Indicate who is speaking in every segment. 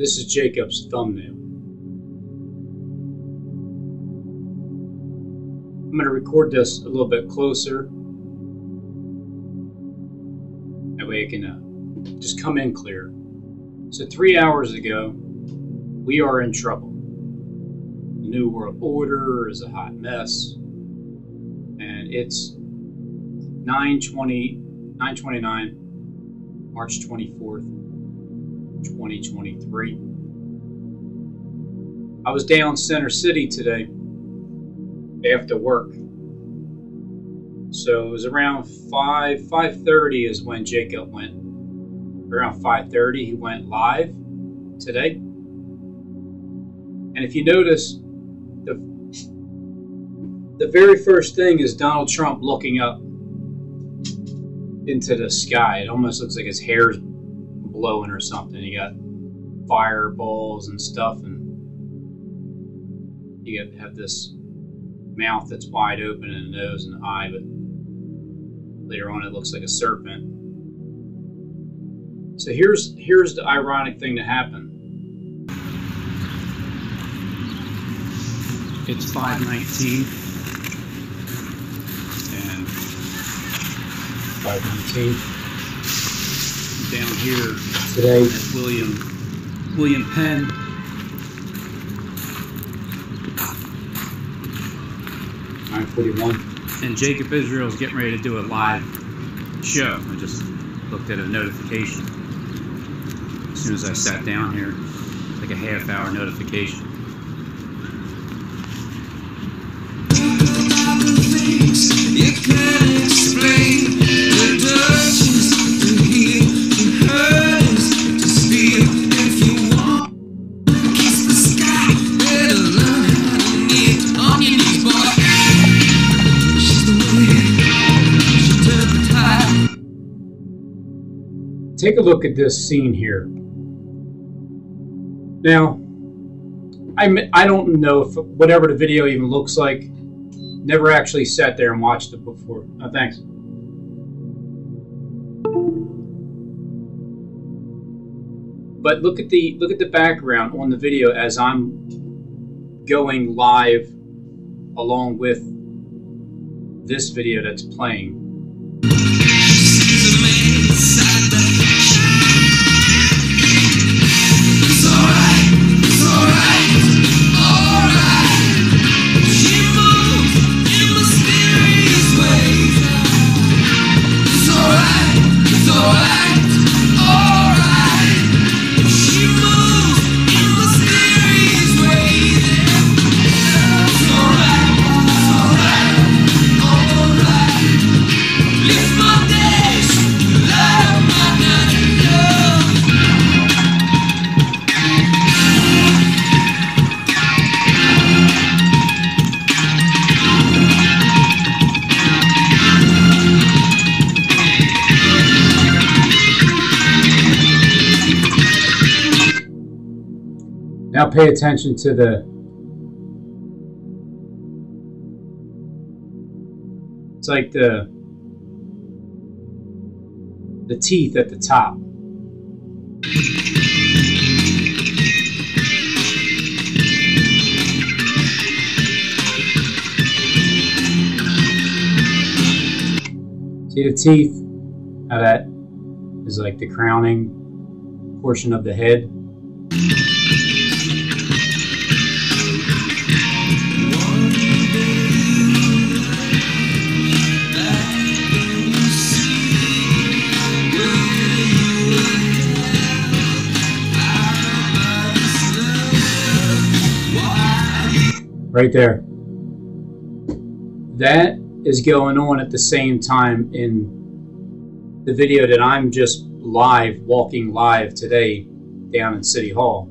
Speaker 1: This is Jacob's thumbnail. I'm going to record this a little bit closer. That way it can just come in clear. So 3 hours ago, we are in trouble. The New World Order is a hot mess. And it's 9/29, March 24th, 2023. I was down Center City today after work. So it was around 5:30 is when Jacob went. Around 5:30 he went live today. And if you notice, the very first thing is Donald Trump looking up into the sky. It almost looks like his hair's blowing or something. You got fireballs and stuff, and you have this mouth that's wide open and a nose and an eye, but later on it looks like a serpent. So here's the ironic thing to happen. It's 5:19 and 5:19 down here today at William Penn. $9:41. And Jacob Israel is getting ready to do a live show. I just looked at a notification as soon as I sat down here, like a half-hour notification. You can't explain the touches, the heat, the hurts, just feel if you want. Kiss the sky, better learn how to kneel on your knees, boy. She's the wind, she turned the tide. Take a look at this scene here. Now, I don't know if whatever the video even looks like. Never actually sat there and watched it before. Oh, thanks. But look at the background on the video as I'm going live along with this video that's playing. It's alright, it's alright. Now pay attention to it's like the teeth at the top. See the teeth? How that is like the crowning portion of the head. Right there. That is going on at the same time in the video that I'm just walking live today down in City Hall.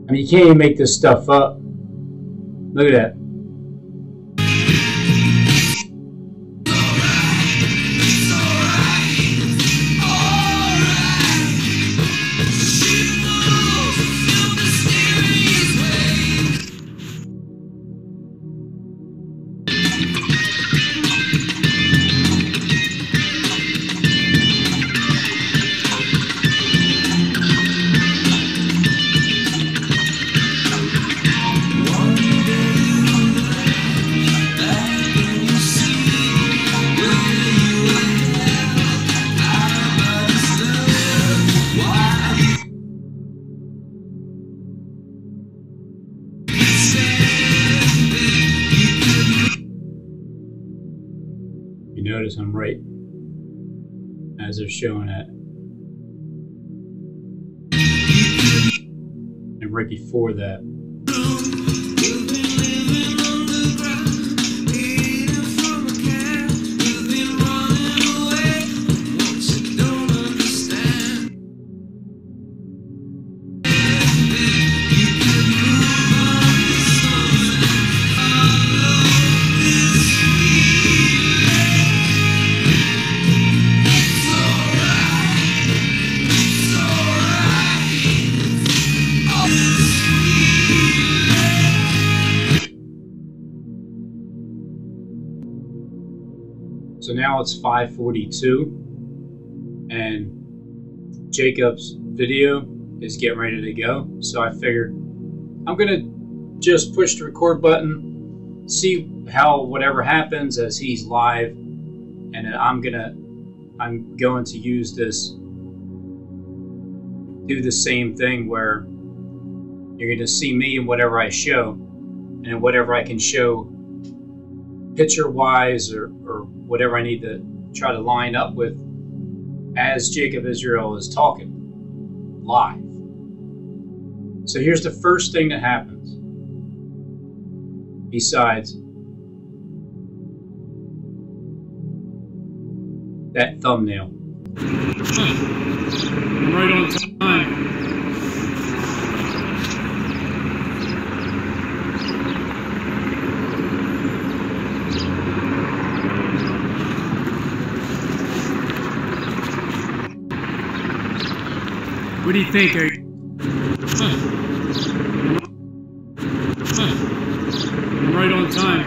Speaker 1: I mean, you can't even make this stuff up. Look at that.
Speaker 2: notice I'm right as they're showing it. And right before that. So now it's 5:42 and Jacob's video is getting ready to go. So I figured I'm gonna just push the record button, see how whatever happens as he's live, and then I'm going to use this, do the same thing where you're gonna see me and whatever I show, and whatever I can show picture wise or whatever I need to try to line up with as Jacob Israel is talking live. So here's the first thing that happens besides that thumbnail.
Speaker 3: Right on time. What do you think? Right on time.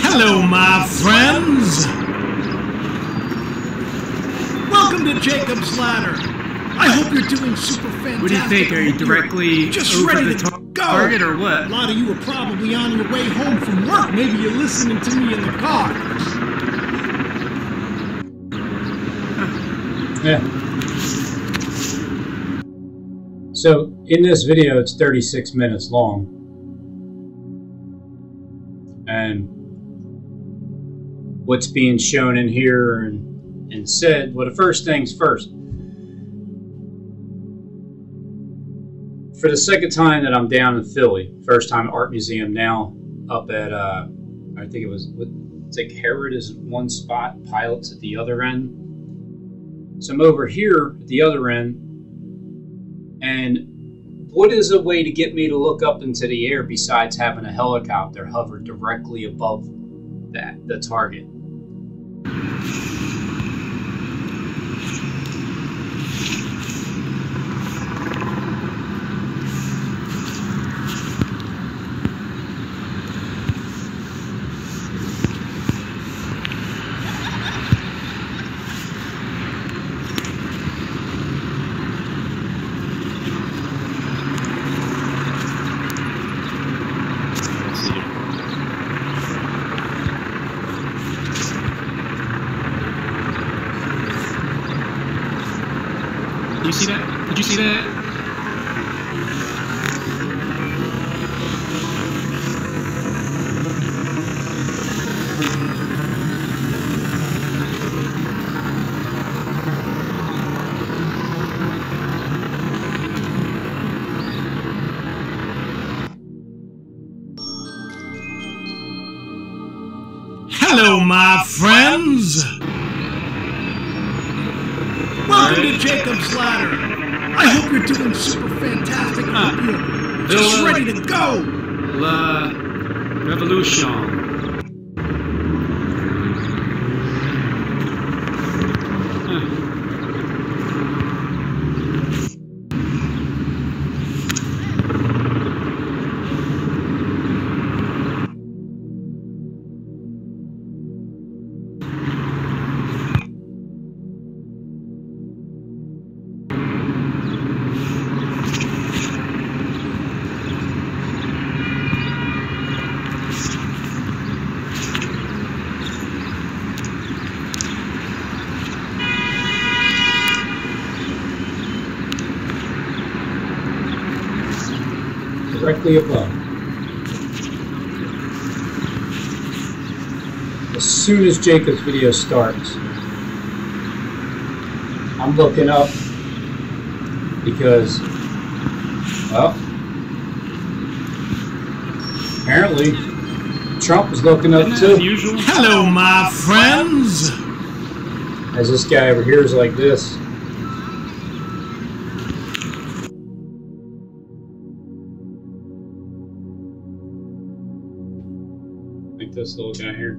Speaker 4: Hello, my friends. Welcome to Jacob's Ladder. I hope you're doing super fantastic.
Speaker 3: What do you think? Are you directly
Speaker 4: just
Speaker 3: over
Speaker 4: ready
Speaker 3: the
Speaker 4: to go?
Speaker 3: target or what?
Speaker 4: A lot of you are probably on your way home from work. Maybe you're listening to me in the car.
Speaker 2: Yeah. So in this video, it's 36 minutes long. And what's being shown in here and said, well, the first things first. For the second time that I'm down in Philly, first time at Art Museum, now up at, I think it was, it's like Herod is one spot, Pilot's at the other end. So I'm over here at the other end, and what is a way to get me to look up into the air besides having a helicopter hover directly above the target?
Speaker 3: Did you see that? Did you see that?
Speaker 4: Hello, my friends. Welcome to Jacob's Ladder. I hope you're doing super fantastic. I hope you're just ready to go.
Speaker 3: La Revolution.
Speaker 2: Directly above. as soon as Jacob's video starts, I'm looking up because, well, apparently Trump is looking up
Speaker 3: As
Speaker 2: too.
Speaker 3: usual.
Speaker 4: Hello, my friends.
Speaker 2: As this guy over here is like this. Like this little guy here.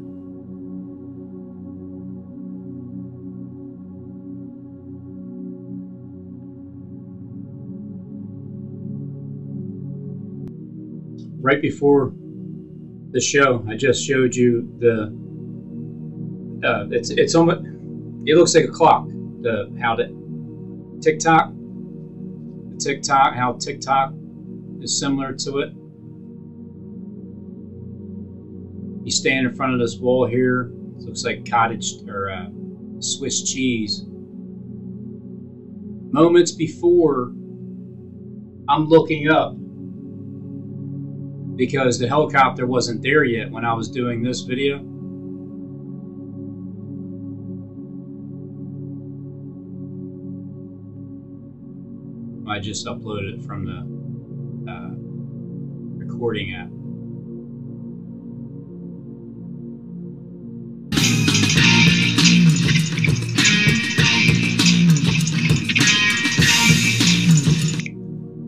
Speaker 2: Right before the show, I just showed you the. It's almost. It looks like a clock. How TikTok is similar to it. You stand in front of this wall here. It looks like cottage or Swiss cheese. Moments before, I'm looking up because the helicopter wasn't there yet when I was doing this video. I just uploaded it from the recording app.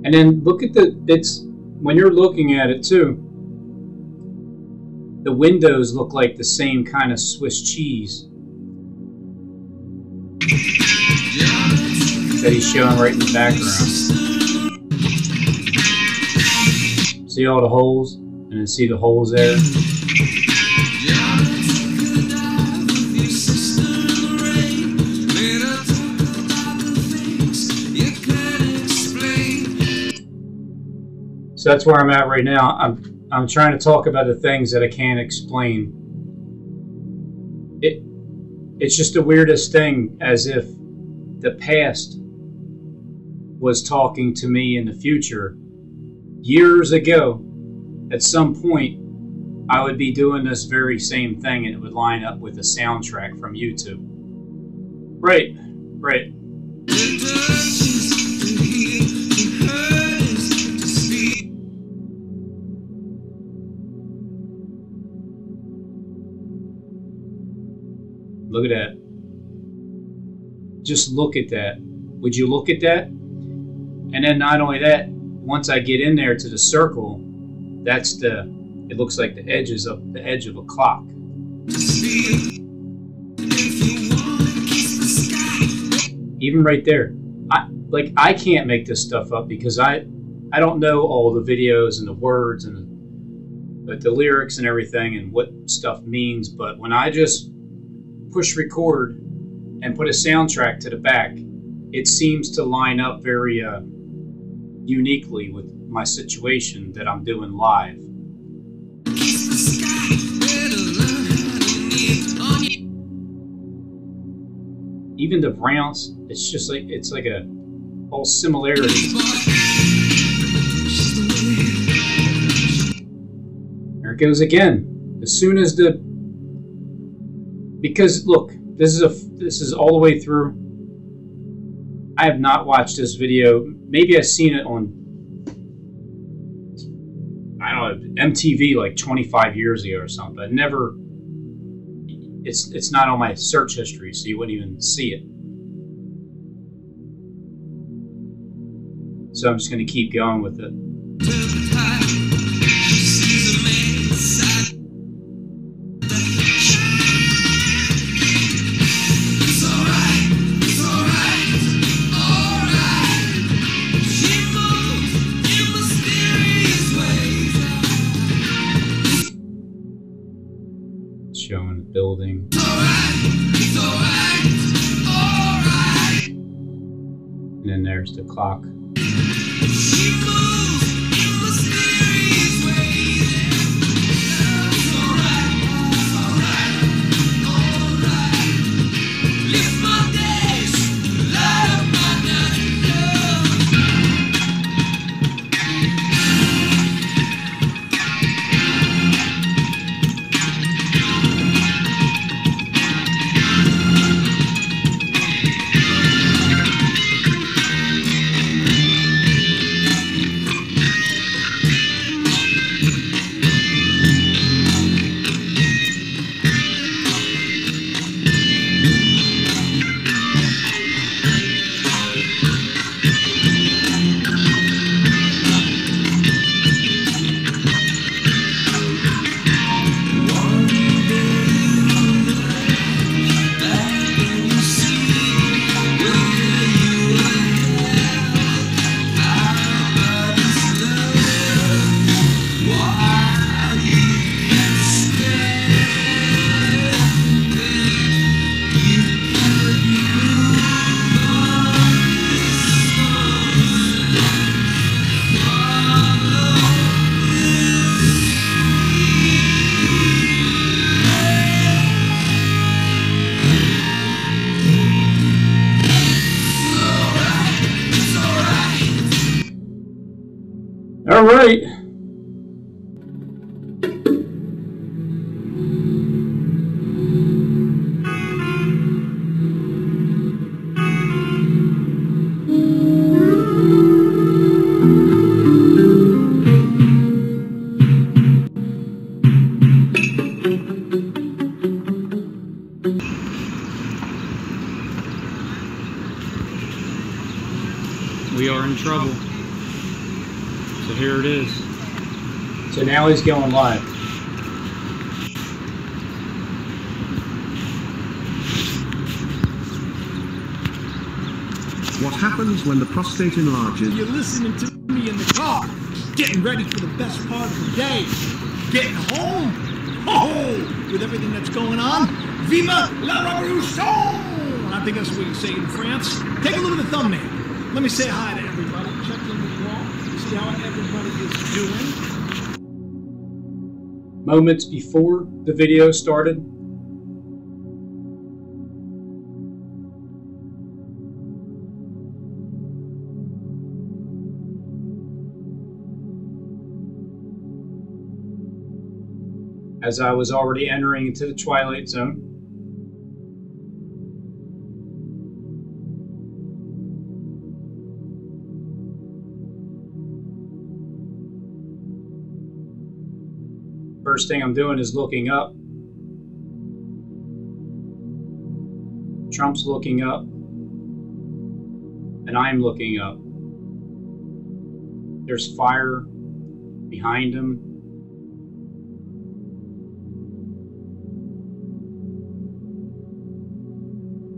Speaker 2: And then look at when you're looking at it too, the windows look like the same kind of Swiss cheese that he's showing right in the background. See all the holes? And then see the holes there? So that's where I'm at right now. I'm trying to talk about the things that I can't explain. It's just the weirdest thing, as if the past was talking to me in the future. Years ago, at some point, I would be doing this very same thing, and it would line up with a soundtrack from YouTube. Right. Look at that. Just look at that. Would you look at that? And then not only that, once I get in there to the circle, it looks like the edge of a clock. Even right there. I can't make this stuff up because I don't know all the videos and the words but the lyrics and everything and what stuff means, but when I just push record and put a soundtrack to the back, it seems to line up very uniquely with my situation that I'm doing live. Even the browns, it's like a all similarity. There it goes again. As soon as because look, this is all the way through. I have not watched this video. Maybe I've seen it on, I don't know, MTV like 25 years ago or something, but never. It's not on my search history, so you wouldn't even see it. So I'm just going to keep going with it. Showing the building. And then there's the clock. All right.
Speaker 3: We are in trouble. So here it is.
Speaker 2: So now he's going live.
Speaker 5: What happens when the prostate enlarges?
Speaker 4: You're listening to me in the car, getting ready for the best part of the day. Getting home. Oh, with everything that's going on. Viva la revolution! I think that's what you say in France. Take a look at the thumbnail. Let me say hi to everybody. Check in with you all. See how everybody is doing.
Speaker 2: Moments before the video started. As I was already entering into the Twilight Zone. First thing I'm doing is looking up. Trump's looking up. And I'm looking up. There's fire behind him.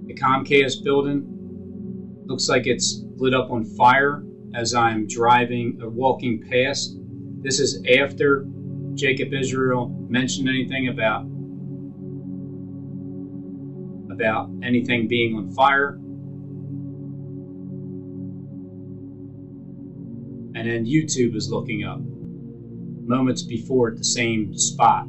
Speaker 2: The Comcast building looks like it's lit up on fire as I'm driving or walking past. This is after Jacob Israel mentioned anything about anything being on fire. And then YouTube is looking up moments before at the same spot.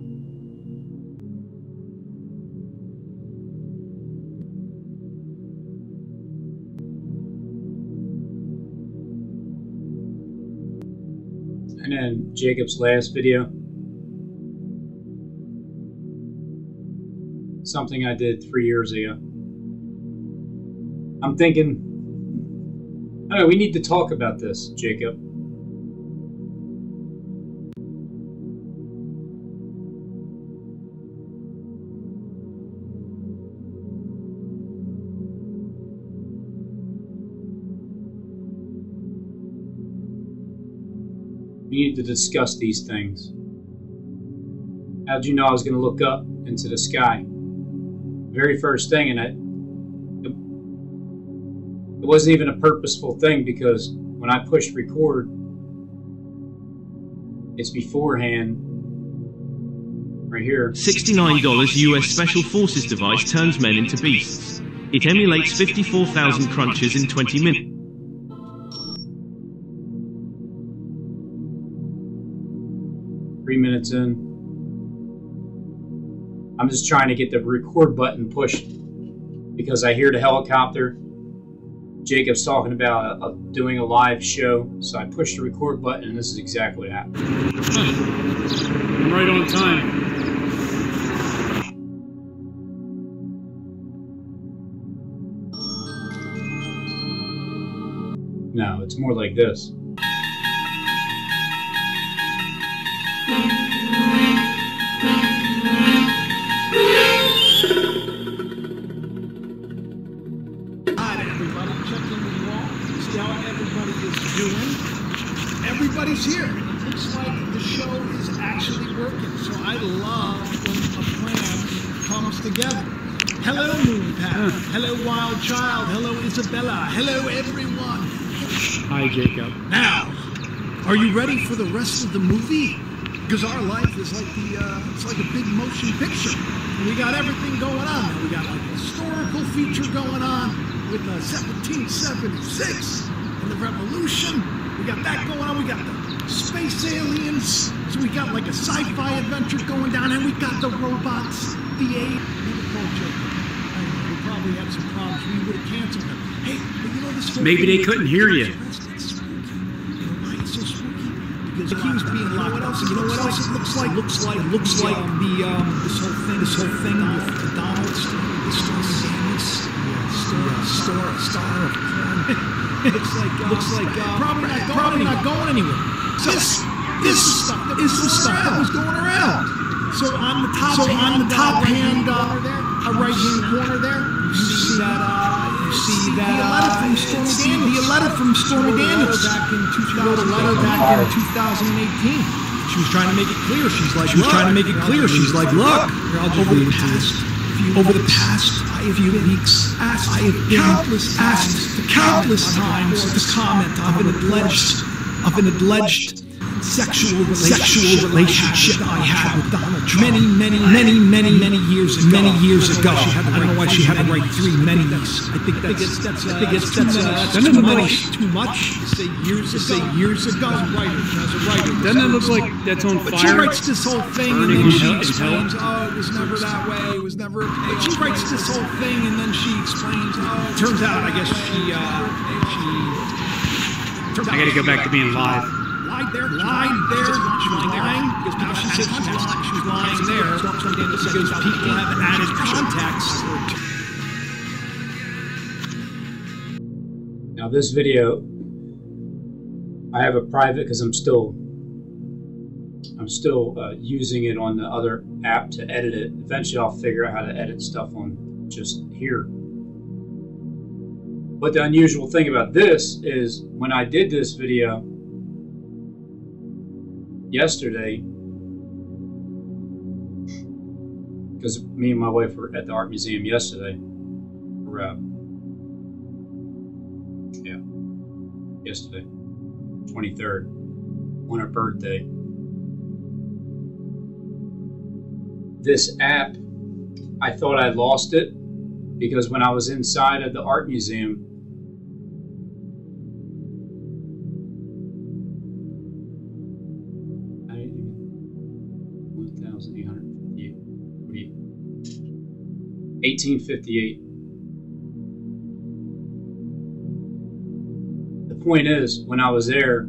Speaker 2: And then Jacob's last video. Something I did 3 years ago. I'm thinking, oh, we need to talk about this, Jacob. We need to discuss these things. How'd you know I was going to look up into the sky? Very first thing, and it wasn't even a purposeful thing, because when I pushed record, it's beforehand right here.
Speaker 6: $69 US Special Forces device turns men into beasts. It emulates 54,000 crunches in 20 minutes.
Speaker 2: Three minutes in. I'm just trying to get the record button pushed because I hear the helicopter. Jacob's talking about doing a live show, so I pushed the record button, and this is exactly what happened.
Speaker 3: I'm right on time.
Speaker 2: No, it's more like this.
Speaker 4: Everybody's here. It looks like the show is actually working. So I love when a plan comes together. Hello, Moonpath. Hello, Wild Child. Hello, Isabella. Hello, everyone.
Speaker 3: Hi, Jacob.
Speaker 4: Now, are you ready for the rest of the movie? Because our life is like it's like a big motion picture. And we got everything going on. We got like a historical feature going on with 1776 and the Revolution. We got that going on. We got the space aliens. So we got like a sci-fi adventure going down, and we got the robots, the AI. We probably had some problems. We would have canceled them. Hey, but you know this.
Speaker 3: Maybe they couldn't hear you.
Speaker 4: It's spooky. You know why it's so spooky? being locked up. You know what else it looks like? Looks like this whole thing with Donald's star of porn. looks like probably not going anywhere. So this is the stuff that was going around. So on the top hand right hand corner there, you see that the letter from Stormy Daniels. She wrote a letter back in 2018. She was trying to make it clear. She's like, look, over the past few weeks, I have been asked countless times to comment of an alleged sexual relationship I had with Donald Trump many years ago. I don't know why she had to write three many's. I think it's too much to say years ago. As a writer.
Speaker 3: Doesn't it look like that's on fire?
Speaker 4: But she writes this whole thing and then she explains, it was never that way. It was never. But she writes this whole thing and then she explains, it turns out, I guess
Speaker 3: I gotta go back to being live.
Speaker 4: Lied there. She was lying because now she said she was lying there because people have added context.
Speaker 2: Now this video, I have a private because I'm still using it on the other app to edit it. Eventually I'll figure out how to edit stuff on just here. But the unusual thing about this is when I did this video yesterday, because me and my wife were at the art museum yesterday, yesterday, 23rd, on her birthday. This app, I thought I lost it because when I was inside of the art museum, I didn't even 1,858. 1858. The point is, when I was there,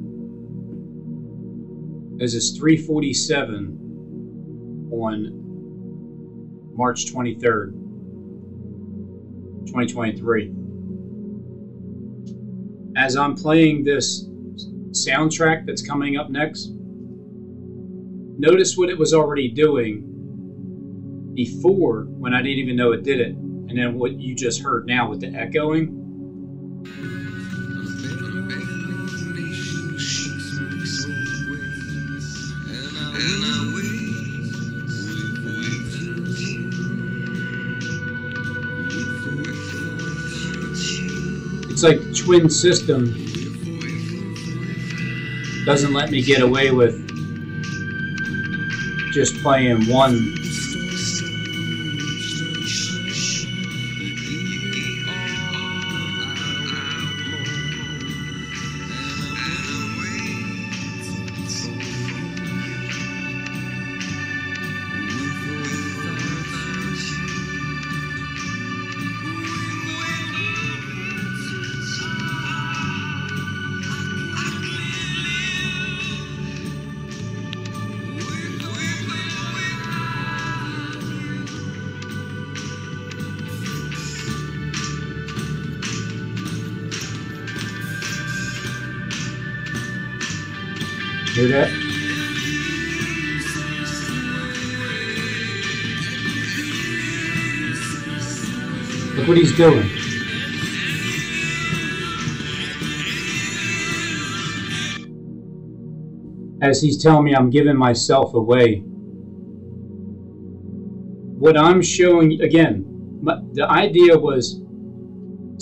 Speaker 2: this is 3:47 on March 23rd, 2023. As I'm playing this soundtrack that's coming up next, notice what it was already doing before when I didn't even know it did it, and then what you just heard now with the echoing. It's like the twin system doesn't let me get away with just playing one. Hear that? Look what he's doing. As he's telling me I'm giving myself away. What I'm showing, again, the idea was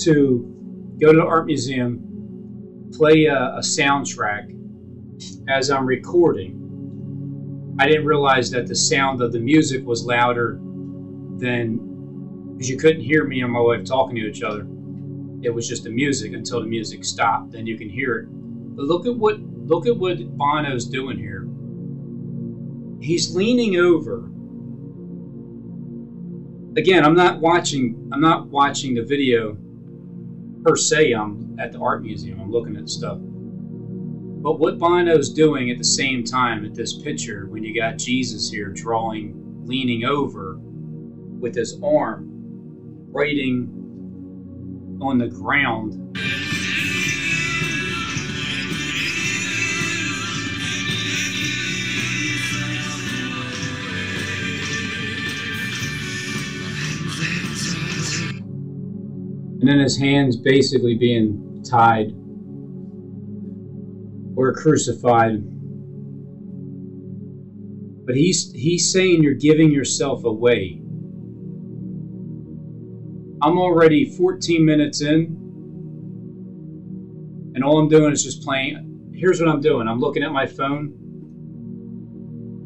Speaker 2: to go to the art museum, play a soundtrack as I'm recording. I didn't realize that the sound of the music was louder than, because you couldn't hear me and my wife talking to each other. It was just the music until the music stopped, then you can hear it. But look at what Bono's doing here. He's leaning over. Again, I'm not watching the video per se. I'm at the art museum. I'm looking at stuff. But what Bono's doing at the same time at this picture, when you got Jesus here drawing, leaning over with his arm, writing on the ground. And then his hands basically being tied or crucified. But he's saying you're giving yourself away. I'm already 14 minutes in, and all I'm doing is just playing. Here's what I'm doing. I'm looking at my phone.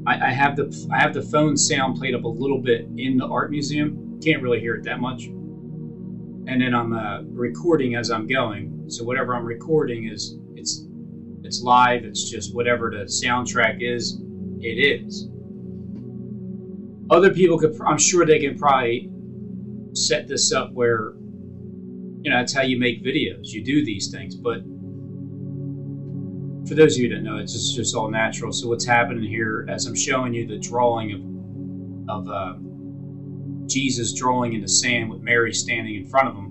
Speaker 2: I have the phone sound played up a little bit in the art museum. Can't really hear it that much. And then I'm recording as I'm going. So whatever I'm recording is it's live. It's just whatever the soundtrack is, it is. Other people could, I'm sure they can probably set this up where, that's how you make videos. You do these things. But for those of you that know, it's just all natural. So what's happening here, as I'm showing you the drawing of Jesus drawing in the sand with Mary standing in front of him.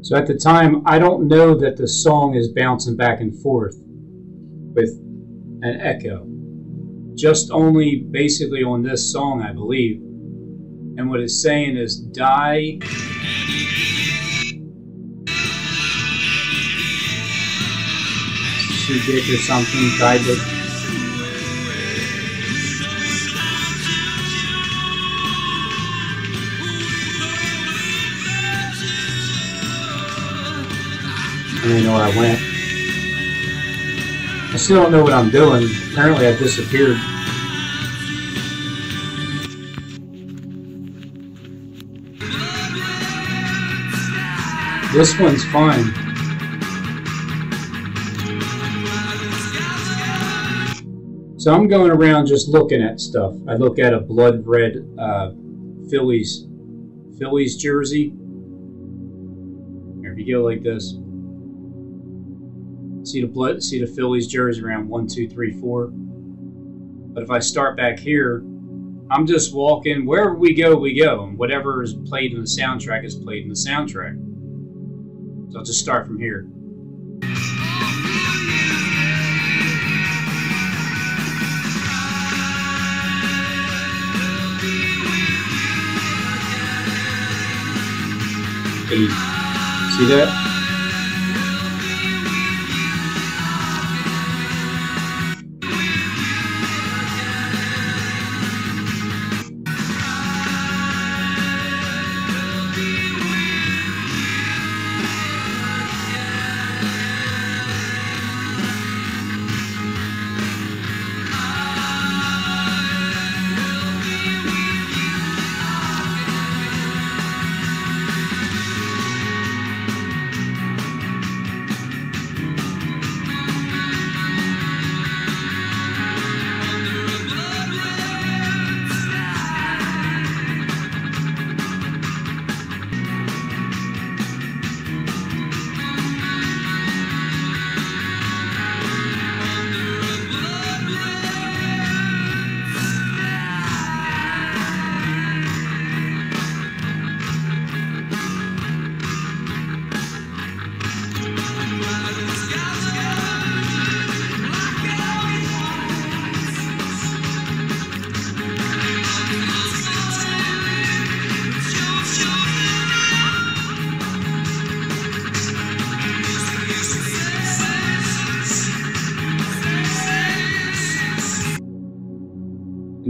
Speaker 2: So at the time, I don't know that the song is bouncing back and forth with an echo. Just only basically on this song, I believe. And what it's saying is, die. Dick or something, die Dick. I don't even know where I went. I still don't know what I'm doing. Apparently I disappeared. This one's fine. So I'm going around just looking at stuff. I look at a blood red Phillies jersey. Here, if you go like this. See the Phillies jersey around 1, 2, 3, 4. But if I start back here, I'm just walking. Wherever we go, we go. And whatever is played in the soundtrack is played in the soundtrack. So I'll just start from here. Hey, see that?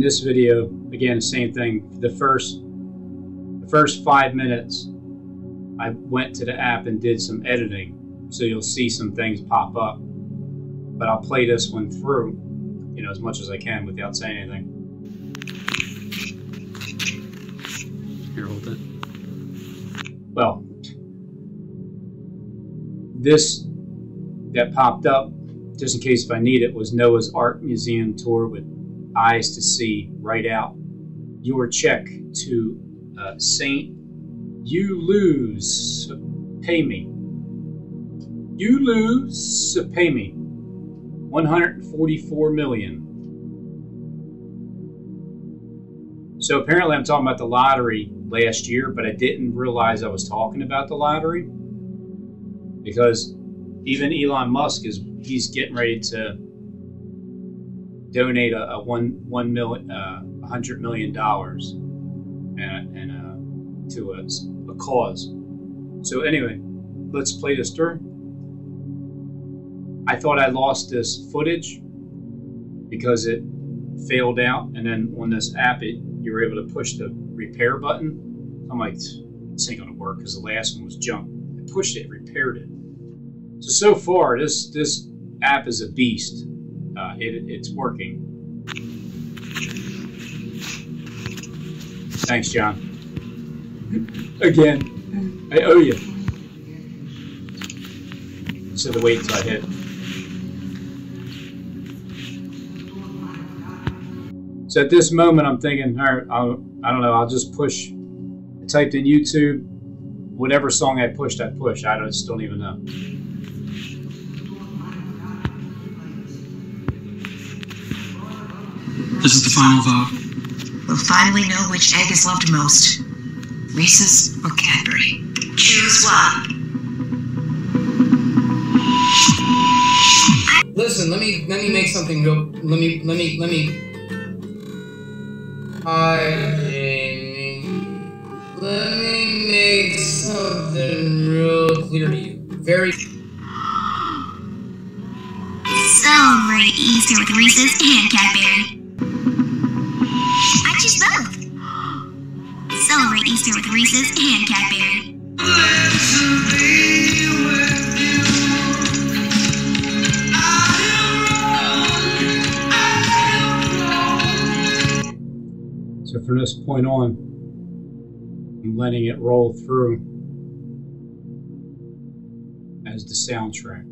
Speaker 2: In this video, again, the same thing. The first 5 minutes, I went to the app and did some editing, so you'll see some things pop up. But I'll play this one through, you know, as much as I can without saying anything. Here, hold it. Well, this that popped up, just in case if I need it, was Noah's Art Museum tour with eyes to see right out. Your check to Saint You Lose, Pay Me. You Lose, Pay Me. 144 million. So apparently I'm talking about the lottery last year, but I didn't realize I was talking about the lottery because even Elon Musk he's getting ready to donate $100 million to a cause. So anyway, let's play this through. I thought I lost this footage because it failed out, and then on this app you were able to push the repair button. I'm like, this ain't gonna work because the last one was junk. I pushed it, repaired it. So far this app is a beast. It's working. Thanks, John. Again, I owe you. So to wait until I hit. So at this moment, I'm thinking, all right, I don't know, I'll just push. I typed in YouTube, whatever song I pushed, I pushed. I just don't even know.
Speaker 1: This is the final vote.
Speaker 7: We'll finally know which egg is loved most. Reese's or Cadbury. Choose one.
Speaker 8: Listen, let me make something go. Let me. Hi, Jamie. Let me make something real clear to you. Very.
Speaker 7: Celebrate Easter with Reese's and Cadbury. I choose both. Celebrate Easter with Reese's and Cadbury.
Speaker 2: So from this point on, I'm letting it roll through as the soundtrack.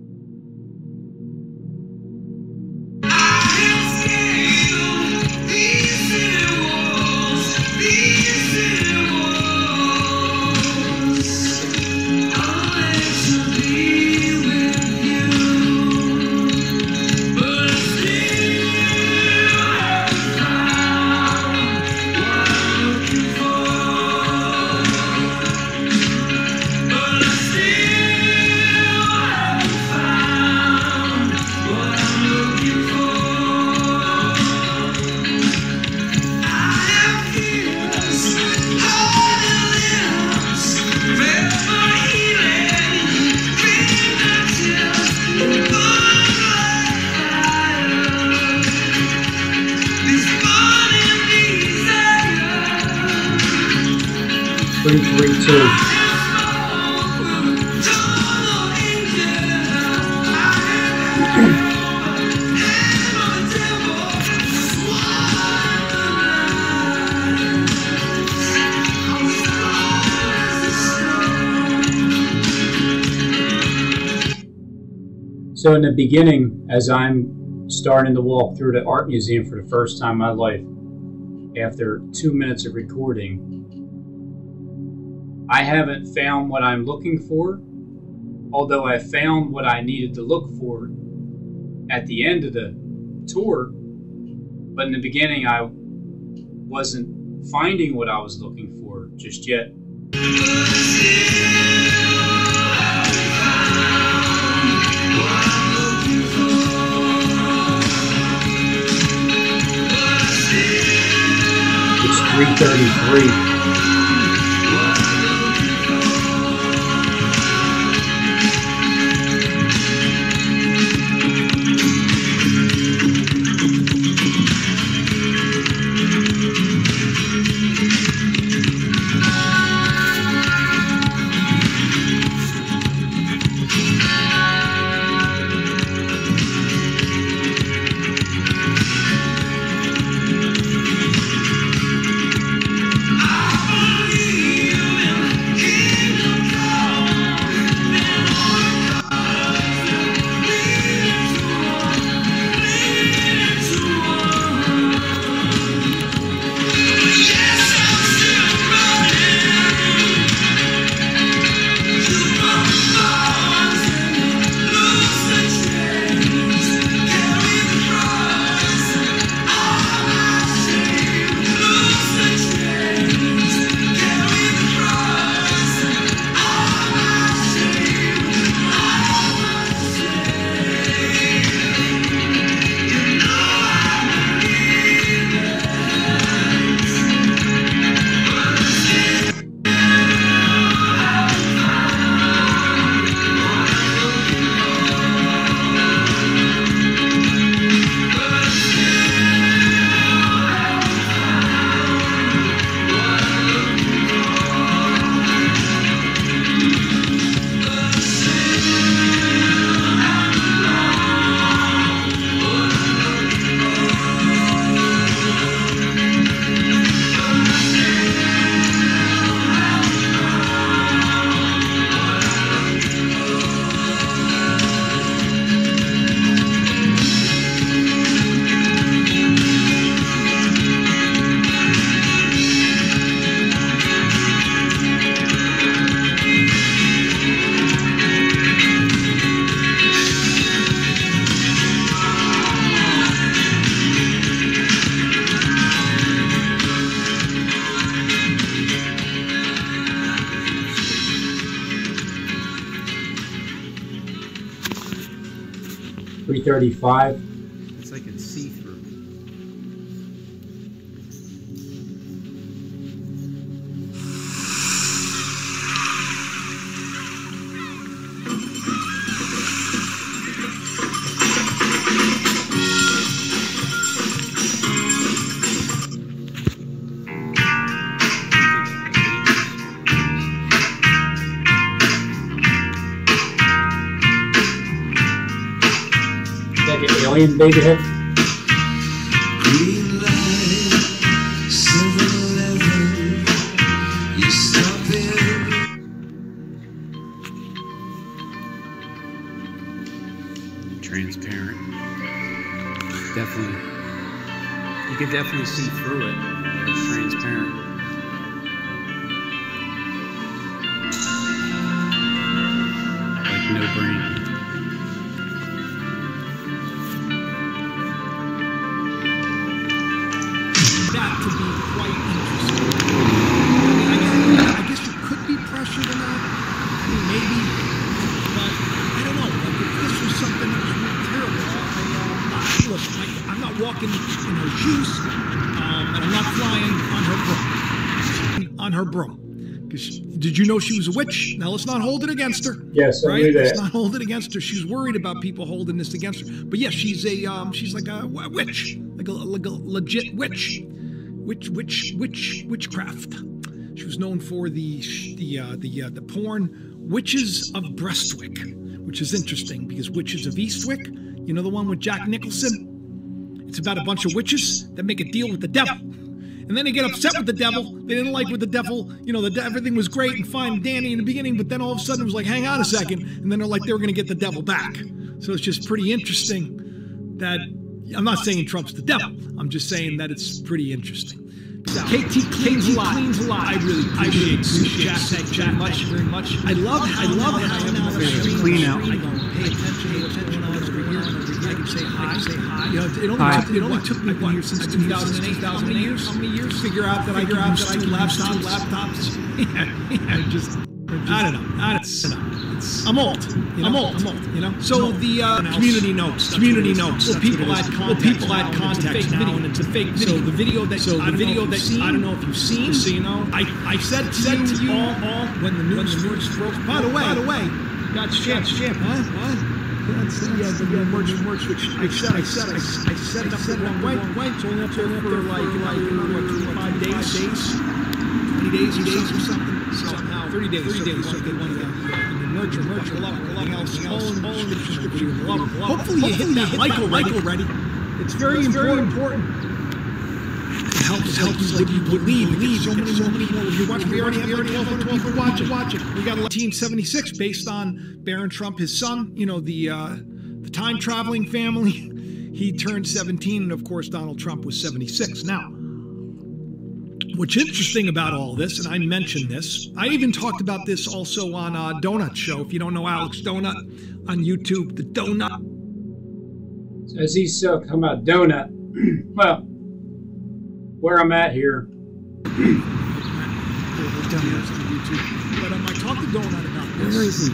Speaker 2: Three, two. So in the beginning, as I'm starting to walk through the art museum for the first time in my life, after 2 minutes of recording, I haven't found what I'm looking for, although I found what I needed to look for at the end of the tour. But in the beginning, I wasn't finding what I was looking for just yet. It's 3:33. 335.
Speaker 3: It's like it's see-through.
Speaker 2: Alien baby head.
Speaker 1: Green light, 7-Eleven, you stop it.
Speaker 3: Transparent. Definitely. You can definitely see through it. It's transparent. Like no brain.
Speaker 4: That to be quite interesting. I guess you could be pressured in that. I mean, maybe, but I don't know. Like if this was something that was really terrible, listen, I'm not walking in her shoes, and I'm not flying on her broom. On her broom. Did you know she was a witch? Now let's not hold it against her.
Speaker 2: Yes, I knew that.
Speaker 4: Let's not hold it against her. She's worried about people holding this against her. But yes, she's like a witch, like a legit witch. Witchcraft. She was known for the porn Witches of Brestwick, which is interesting because Witches of Eastwick, you know the one with Jack Nicholson? It's about a bunch of witches that make a deal with the devil. And then they get upset with the devil. They didn't like with the devil. You know, everything was great and fine and dandy in the beginning, but then all of a sudden it was like, hang on a second. And then they're like, they were going to get the devil back. So it's just pretty interesting that, I'm not saying Trump's the devil. I'm just saying that it's pretty interesting. KT cleans a lot. I really appreciate Jack very much. I love how now
Speaker 3: clean out.
Speaker 4: I can pay attention to what's going on over here. I can say hi. You know, it only took me what, since 2008, how many years to figure out that I can use two laptops. I don't know. I'm old. I'm old. You know. So the community notes. Well, people add context now, and it's a fake video. So the video that I don't know if you've seen. So you know, I said to you all when the news first broke. By the way, that's shit, huh? That's the merch, which I set it up the wrong way. It's only up there for like 5 days, 20 days or something. So now 30 days. So they want to merch, hopefully you hit that like already. It's very important. It helps you believe. So many more. If you watch, we already have 12 people watching. We got 1976 based on Barron Trump, his son. You know, the time traveling family. He turned 17, and of course Donald Trump was 76. Now, what's interesting about all this, and I mentioned this, I even talked about this also on Donut Show. If you don't know Alex Donut on YouTube, the Donut.
Speaker 2: So as he's talking about Donut, well, where I'm at here.
Speaker 4: But I talked to Donut about this. Where is he?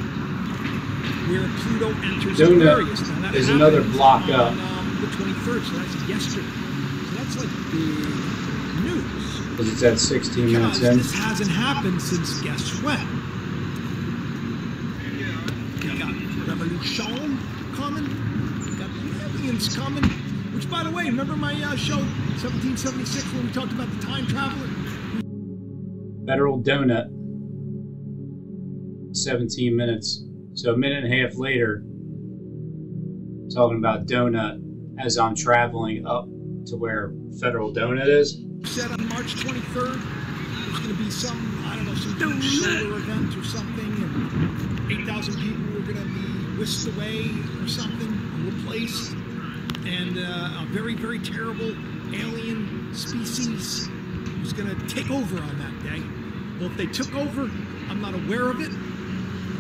Speaker 4: Where Pluto enters Aquarius.
Speaker 2: Donut is another block up.
Speaker 4: On the 23rd, so that's yesterday. So that's like big news.
Speaker 2: Because it's at 16 minutes in.
Speaker 4: This hasn't happened since guess when? We got Revolution coming. We got the aliens coming. Which, by the way, remember my show 1776 when we talked about the time traveler?
Speaker 2: Federal Donut. 17 minutes. So a minute and a half later, talking about Donut as I'm traveling up to where Federal Donut is.
Speaker 4: Said on March 23rd, there's going to be some solar event or something, and 8,000 people were going to be whisked away or something, or replaced, and a very, very terrible alien species was going to take over on that day. Well, if they took over, I'm not aware of it.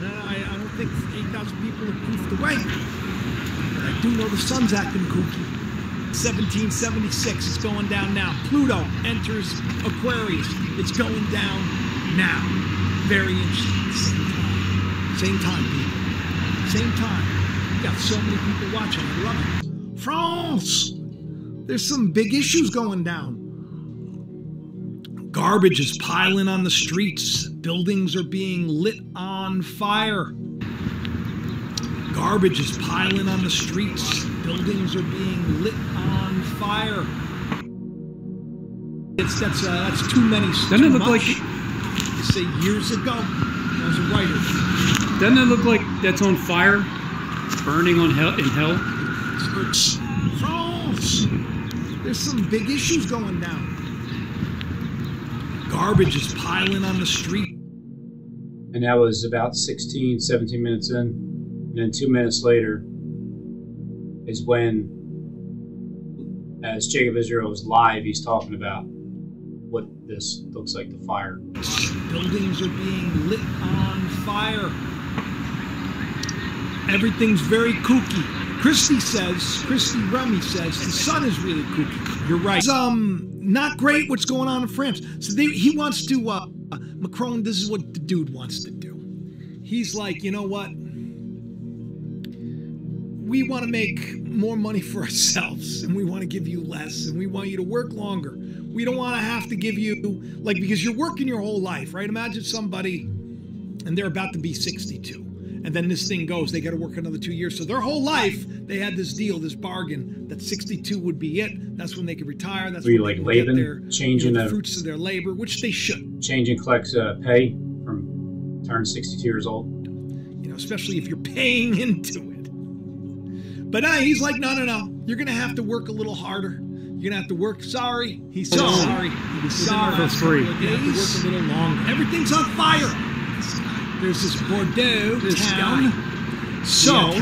Speaker 4: I don't think 8,000 people have poofed away. But I do know the sun's acting kooky. 1776 is going down now. Pluto enters Aquarius. It's going down now. Very interesting. Same time, people. Same time. got so many people watching. I love it. France! There's some big issues going down. Garbage is piling on the streets. Buildings are being lit on fire. Garbage is piling on the streets. Buildings are being lit on fire. That's too many.
Speaker 3: Doesn't it look like?
Speaker 4: Say years ago, I was a writer.
Speaker 3: Doesn't it look like that's on fire, burning on hell in hell?
Speaker 4: France. There's some big issues going down. Garbage is piling on the street.
Speaker 2: And that was about 16, 17 minutes in. And then 2 minutes later is when, as Jacob Israel is live, he's talking about what this looks like, the fire.
Speaker 4: Buildings are being lit on fire. Everything's very kooky. Christy Remy says, the sun is really kooky. You're right. It's, not great what's going on in France. So he wants to, Macron, this is what the dude wants to do. He's like, you know what? We want to make more money for ourselves, and we want to give you less, and we want you to work longer. We don't want to have to give you, like, because you're working your whole life, right? Imagine somebody, and they're about to be 62. And then this thing goes, they got to work another 2 years. So their whole life, they had this deal, this bargain, that 62 would be it. That's when they could retire. That's when
Speaker 2: like
Speaker 4: they
Speaker 2: Laban,
Speaker 4: get their,
Speaker 2: changing
Speaker 4: the fruits of their labor, which they should.
Speaker 2: Changing Kleck's pay from turn 62 years old.
Speaker 4: You know, especially if you're paying into it. But he's like, no. You're going to have to work a little harder. You're going to have to work. Sorry. He's so sorry. He's sorry.
Speaker 3: For free.
Speaker 4: You have to work a little longer. Everything's on fire. There's this Bordeaux town. So,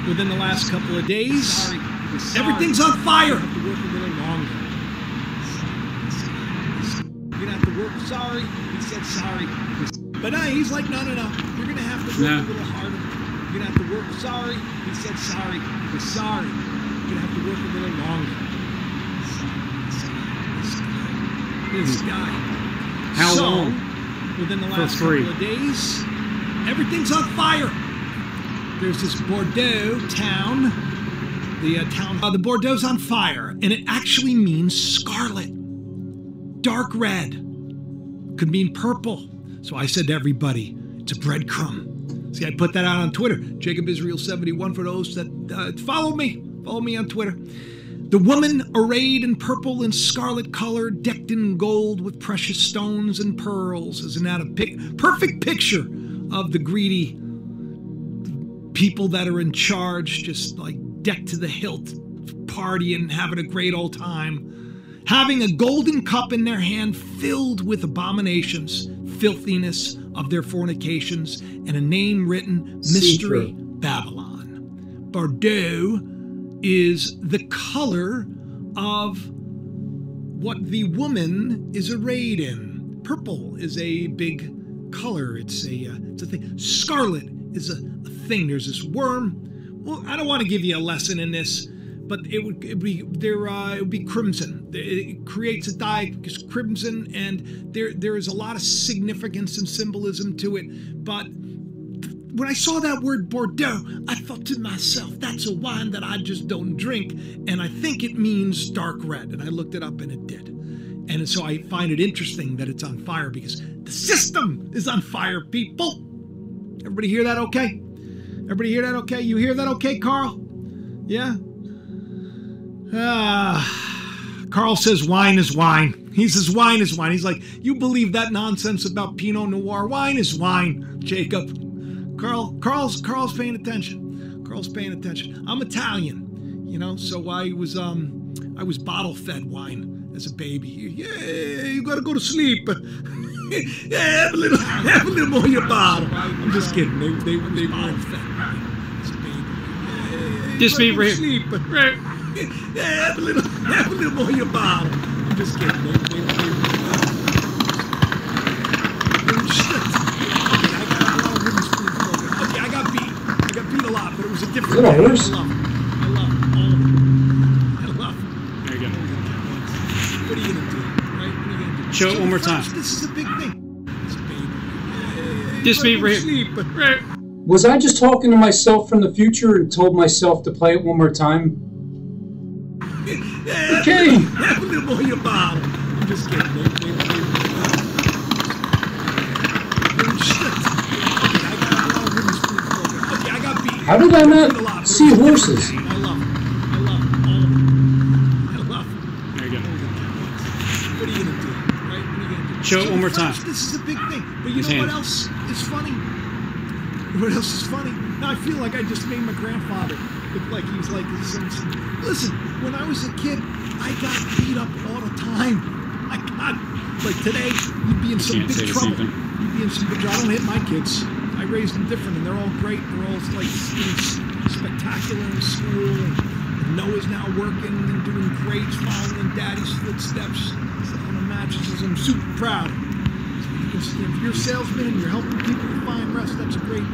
Speaker 4: within the last couple of days, everything's on fire. You have to work a little longer. You're going to have to work. Sorry. He said sorry. But he's like, no. You're going to have to work a little harder. You're going to have to work. Sorry. He said sorry. He's sorry. You're going to have to work a little longer. This guy.
Speaker 3: How long?
Speaker 4: Within the last couple of days, everything's on fire. There's this Bordeaux town. The Bordeaux's on fire, and it actually means scarlet. Dark red. Could mean purple. So I said to everybody, it's a breadcrumb. See, I put that out on Twitter. Jacob Israel 71 for those that follow me. Follow me on Twitter. The woman arrayed in purple and scarlet color, decked in gold with precious stones and pearls. Isn't that a perfect picture of the greedy people that are in charge, just like decked to the hilt, partying, having a great old time, having a golden cup in their hand filled with abominations, filthiness of their fornications, and a name written, Mystery Babylon. Bordeaux is the color of what the woman is arrayed in. Purple is a big color. It's a thing. Scarlet is a thing. There's this worm. Well, I don't want to give you a lesson in this, but it would be crimson. It creates a dye because crimson, and there is a lot of significance and symbolism to it. But when I saw that word Bordeaux, I thought to myself, that's a wine that I just don't drink, and I think it means dark red. And I looked it up, and it did. And so I find it interesting that it's on fire because the system is on fire, people. Everybody hear that okay? Everybody hear that okay? You hear that okay, Carl? Yeah? Carl says wine is wine. He says wine is wine. He's like, you believe that nonsense about Pinot Noir? Wine is wine, Jacob. Carl's paying attention. Carl's paying attention. I'm Italian, you know, so I was bottle fed wine as a baby. Yeah, you gotta go to sleep. Yeah, have a little more in your bottle. I'm just kidding. They bottle fed wine as a baby. Yeah,
Speaker 3: Just be right.
Speaker 4: Sleep. Right. Yeah, have a little more in your bottle. I'm just kidding. They were strict. I got beat a lot, but it was a different
Speaker 2: Is it a horse?
Speaker 4: I love it.
Speaker 3: There you go.
Speaker 4: What are you gonna do, right? What are you gonna do?
Speaker 3: Show it one more time.
Speaker 4: This is a big thing. It's a baby.
Speaker 3: Just be right.
Speaker 4: Sleep.
Speaker 3: Right.
Speaker 2: Was I just talking to myself from the future and told myself to play it one more time? Okay.
Speaker 4: I'm just kidding. Okay, I got beat.
Speaker 2: How did I not see horses?
Speaker 4: I love it.
Speaker 3: There you go.
Speaker 4: What are you gonna do? Right? What are you gonna do?
Speaker 3: Show it one more time.
Speaker 4: This is a big thing. But you
Speaker 3: His
Speaker 4: know
Speaker 3: hand.
Speaker 4: what else is funny? What else is funny? Now I feel like I just made my grandfather look like he was like his son. Listen, when I was a kid, I got beat up all the time. I got, like today, you'd be in some
Speaker 3: can't
Speaker 4: big
Speaker 3: say the
Speaker 4: trouble.
Speaker 3: same thing.
Speaker 4: You'd be in some big trouble. I don't hit my kids. I raised them different, and they're all great. They're all like spectacular in school. And Noah's now working and doing great, following in Daddy's footsteps on the mattresses. I'm super proud. If you're a salesman and you're helping people to find rest, that's a great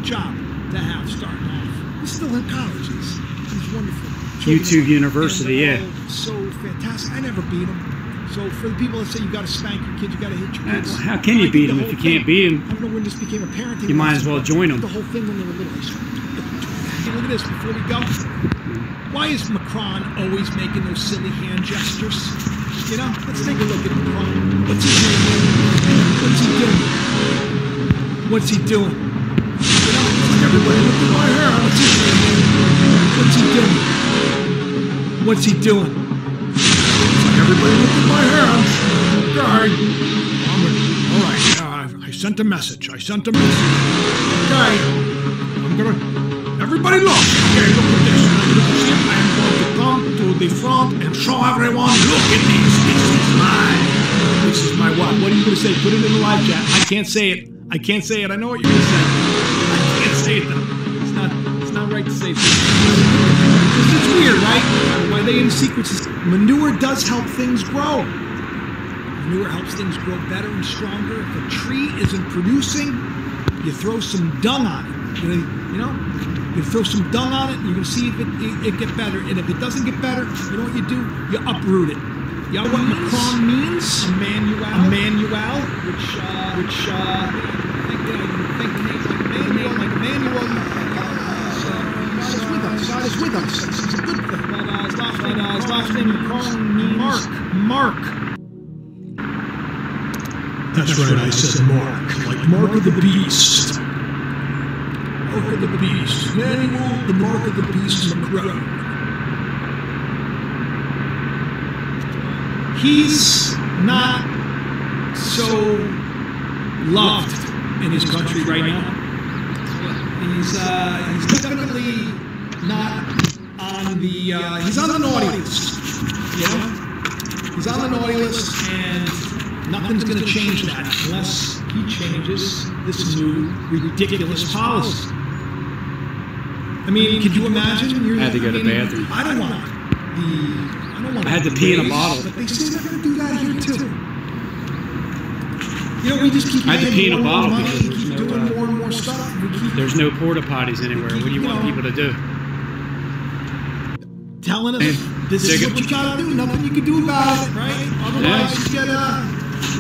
Speaker 4: job to have starting off. He's still in college. He's wonderful.
Speaker 3: YouTube University, yeah.
Speaker 4: So fantastic. I never beat him. So for the people that say you got to spank your kids, you got to hit your kids.
Speaker 3: How can you beat him if you can't beat him?
Speaker 4: I don't know when this became a parenting.
Speaker 3: You might as well join them.
Speaker 4: The whole thing when they were little. Hey, look at this before we go. Why is Macron always making those silly hand gestures? You know, let's take a look at Macron. What's he doing? What's he doing? You know, everybody look at my hair. What's he doing? Everybody look at my hair. Okay. All right. I sent a message. Okay. I'm gonna. Everybody look. Okay, look at this. I'm going to come to the front and show everyone. Look at this. This is my what? What are you gonna say? Put it in the live chat. I can't say it. I know what you're gonna say. I can't say it though. It's not right to say it. It's weird, right? Why they in secrets? Manure does help things grow. Manure helps things grow better and stronger. If a tree isn't producing, you throw some dung on it. You know? You throw some dung on it, and you're gonna see if it get better. And if it doesn't get better, you know what you do? You uproot it. You know what Macron means? Emmanuel, which like Emmanuel. God is with us. It's a good thing. But his last name Macron means Mark. That's right, I said Mark. Like Mark of the Beast. Mark of the Beast. Emmanuel, the Mark of the Beast, Macron. He's not so loved in his country right now. He's definitely not on the he's on the naughty list. You know? He's on the naughty list, and nothing's gonna change that unless he changes this new ridiculous policy. I mean, could you imagine?
Speaker 3: I had to go to the bathroom.
Speaker 4: I don't want
Speaker 3: I had to pee in a bottle.
Speaker 4: But they say they're going to do that here too. You know, we just keep.
Speaker 3: I had to pee in a bottle because
Speaker 4: we keep doing more and more stuff.
Speaker 3: There's no porta potties anywhere. What do you want people to do?
Speaker 4: Telling us this is what you got to do. Nothing you can do about it, right? Otherwise, you get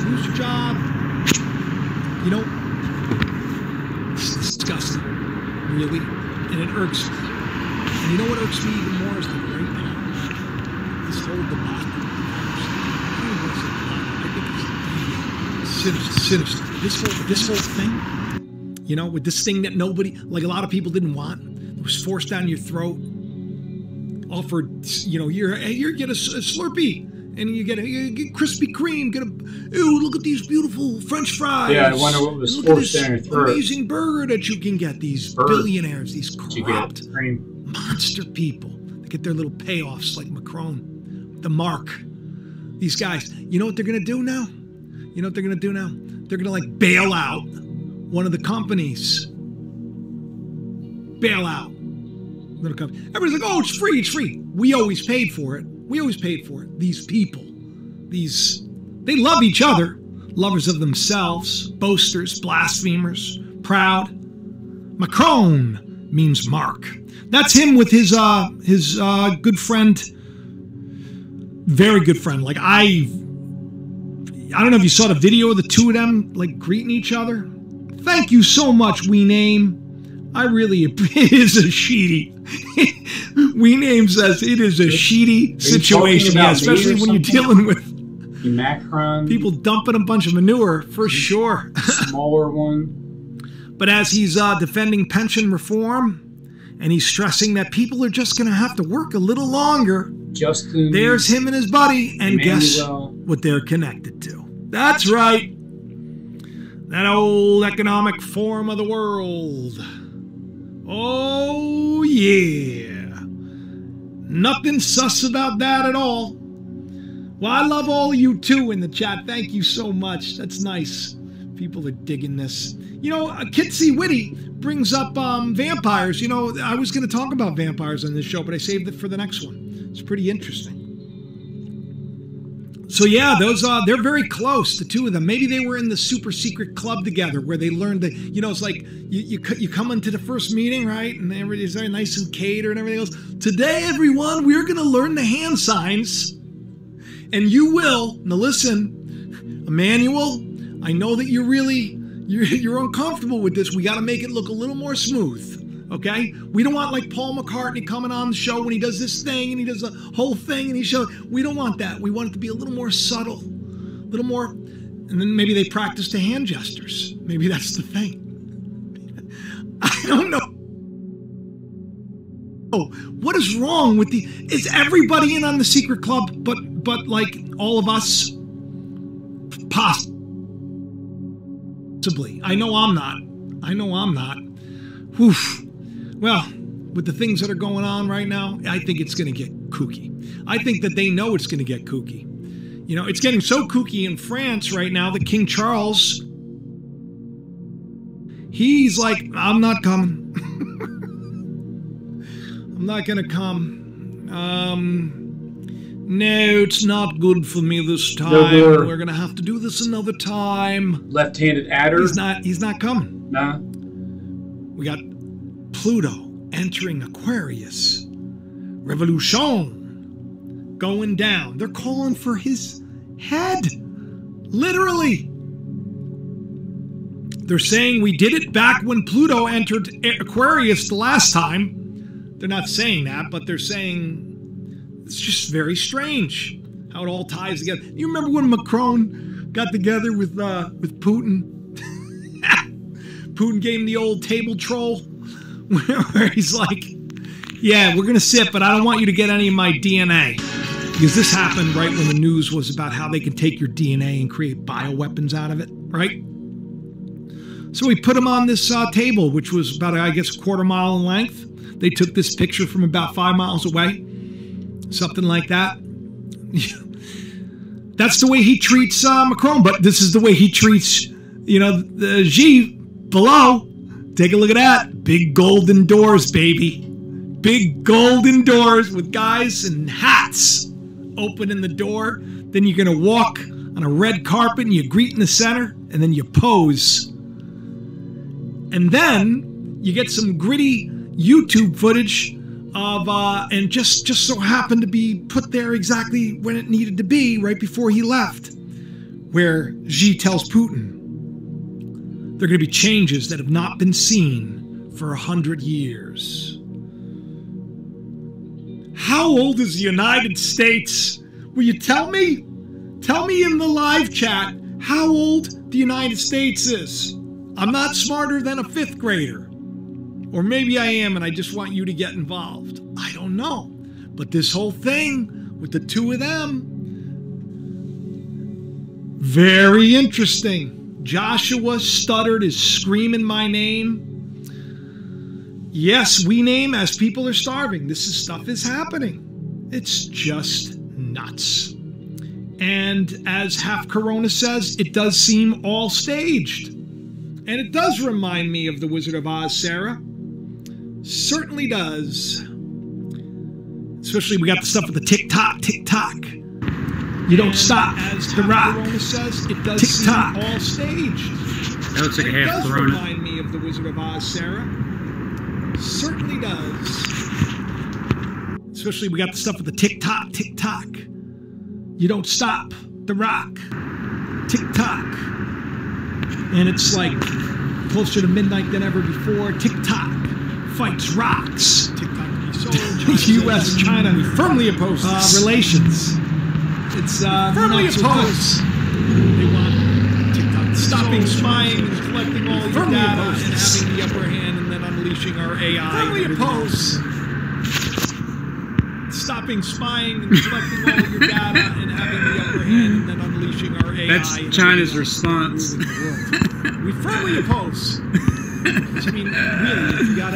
Speaker 4: lose your job. You know, it's disgusting, really, and it irks me. And you know what irks me even more is that right now, this whole debacle. Sinister. This whole thing, you know, with this thing that nobody, like a lot of people didn't want, it was forced down your throat, offered, you know, you get a Slurpee, and you get Krispy Kreme, ew, look at these beautiful French fries.
Speaker 2: Yeah, I wonder what was forced down your throat.
Speaker 4: Amazing burger that you can get. These billionaires, these corrupt monster people, they get their little payoffs like Macron, the Mark. These guys, you know what they're gonna do now? You know what they're going to do now? They're going to like bail out one of the companies. Bail out. Everybody's like, oh, it's free, it's free. We always paid for it. These people, they love each other. Lovers of themselves, boasters, blasphemers, proud. Macron means Mark. That's him with his good friend, very good friend. Like I don't know if you saw the video of the two of them like greeting each other. Thank you so much, We Name. I really, it is a sheety. We Name says it is a sheety situation, yeah, especially when you're dealing with
Speaker 2: Macron,
Speaker 4: people dumping a bunch of manure, for sure.
Speaker 2: Smaller one.
Speaker 4: But as he's defending pension reform, and he's stressing that people are just going to have to work a little longer,
Speaker 2: Justin,
Speaker 4: there's him and his buddy, and guess
Speaker 2: Emmanuel.
Speaker 4: what they're connected to? That's right. That old Economic Forum of the World. Oh, yeah. Nothing sus about that at all. Well, I love all of you, too, in the chat. Thank you so much. That's nice. People are digging this. You know, Kitsy Witty brings up vampires. You know, I was going to talk about vampires on this show, but I saved it for the next one. It's pretty interesting. So yeah, those they're very close, the two of them. Maybe they were in the super secret club together where they learned that, you know, it's like you come into the first meeting, right? And everybody's very nice and catered and everything else. Today, everyone, we're going to learn the hand signs. And you will. Now listen, Emmanuel, I know that you're uncomfortable with this. We got to make it look a little more smooth. Okay? We don't want like Paul McCartney coming on the show when he does this thing and he does the whole thing and he shows. We don't want that. We want it to be a little more subtle, a little more. And then maybe they practice the hand gestures. Maybe that's the thing. I don't know. Oh, what is wrong with is everybody in on the secret club, but like all of us? Possibly. I know I'm not. Whew. Well, with the things that are going on right now, I think it's going to get kooky. I think that they know it's going to get kooky. You know, it's getting so kooky in France right now that King Charles, he's like, I'm not coming. I'm not going to come. No, it's not good for me this time. We're going to have to do this another time.
Speaker 2: Left-handed adder.
Speaker 4: He's not coming.
Speaker 2: Nah.
Speaker 4: We got Pluto entering Aquarius. Revolution going down. They're calling for his head. Literally. They're saying we did it back when Pluto entered Aquarius the last time. They're not saying that, but they're saying it's just very strange how it all ties together. You remember when Macron got together with Putin? Putin gave him the old table troll where he's like, yeah, we're going to sit, but I don't want you to get any of my DNA. Because this happened right when the news was about how they could take your DNA and create bioweapons out of it, right? So we put him on this table, which was about, I guess, a quarter mile in length. They took this picture from about 5 miles away. Something like that. That's the way he treats Macron, but this is the way he treats, you know, the Xi below. Take a look at that. Big golden doors, baby. Big golden doors with guys in hats opening the door. Then you're going to walk on a red carpet and you greet in the center and then you pose. And then you get some gritty YouTube footage of, and just so happened to be put there exactly when it needed to be right before he left, where Xi tells Putin there are going to be changes that have not been seen for 100 years. How old is the United States? Will you tell me? Tell me in the live chat how old the United States is. I'm not smarter than a 5th grader. Or maybe I am and I just want you to get involved. I don't know. But this whole thing with the two of them, very interesting. Joshua Stuttered is screaming my name. Yes, we name as people are starving. Stuff is happening. It's just nuts. And as Half Corona says, it does seem all staged. And it does remind me of The Wizard of Oz, Sarah. Certainly does. Especially we got the stuff with the tick-tock, tick-tock. You don't stop. As the rock says, it does seem all staged.
Speaker 3: That looks like a half
Speaker 4: does
Speaker 3: Corona.
Speaker 4: Remind me of The Wizard of Oz, Sarah. Certainly does. Especially we got the stuff with the tick-tock, tick-tock. You don't stop. The rock. Tick-tock. And it's like, closer to midnight than ever before. TikTok fights rocks. TikTok U.S.-China firmly opposes relations. It's firmly opposed. They want TikTok stopping spying and collecting all your data and having the upper hand and then unleashing our AI. Firmly opposed. Stopping spying and collecting all your data and having the upper hand and then unleashing our AI.
Speaker 3: That's China's response.
Speaker 4: We firmly oppose. I mean, really, if you got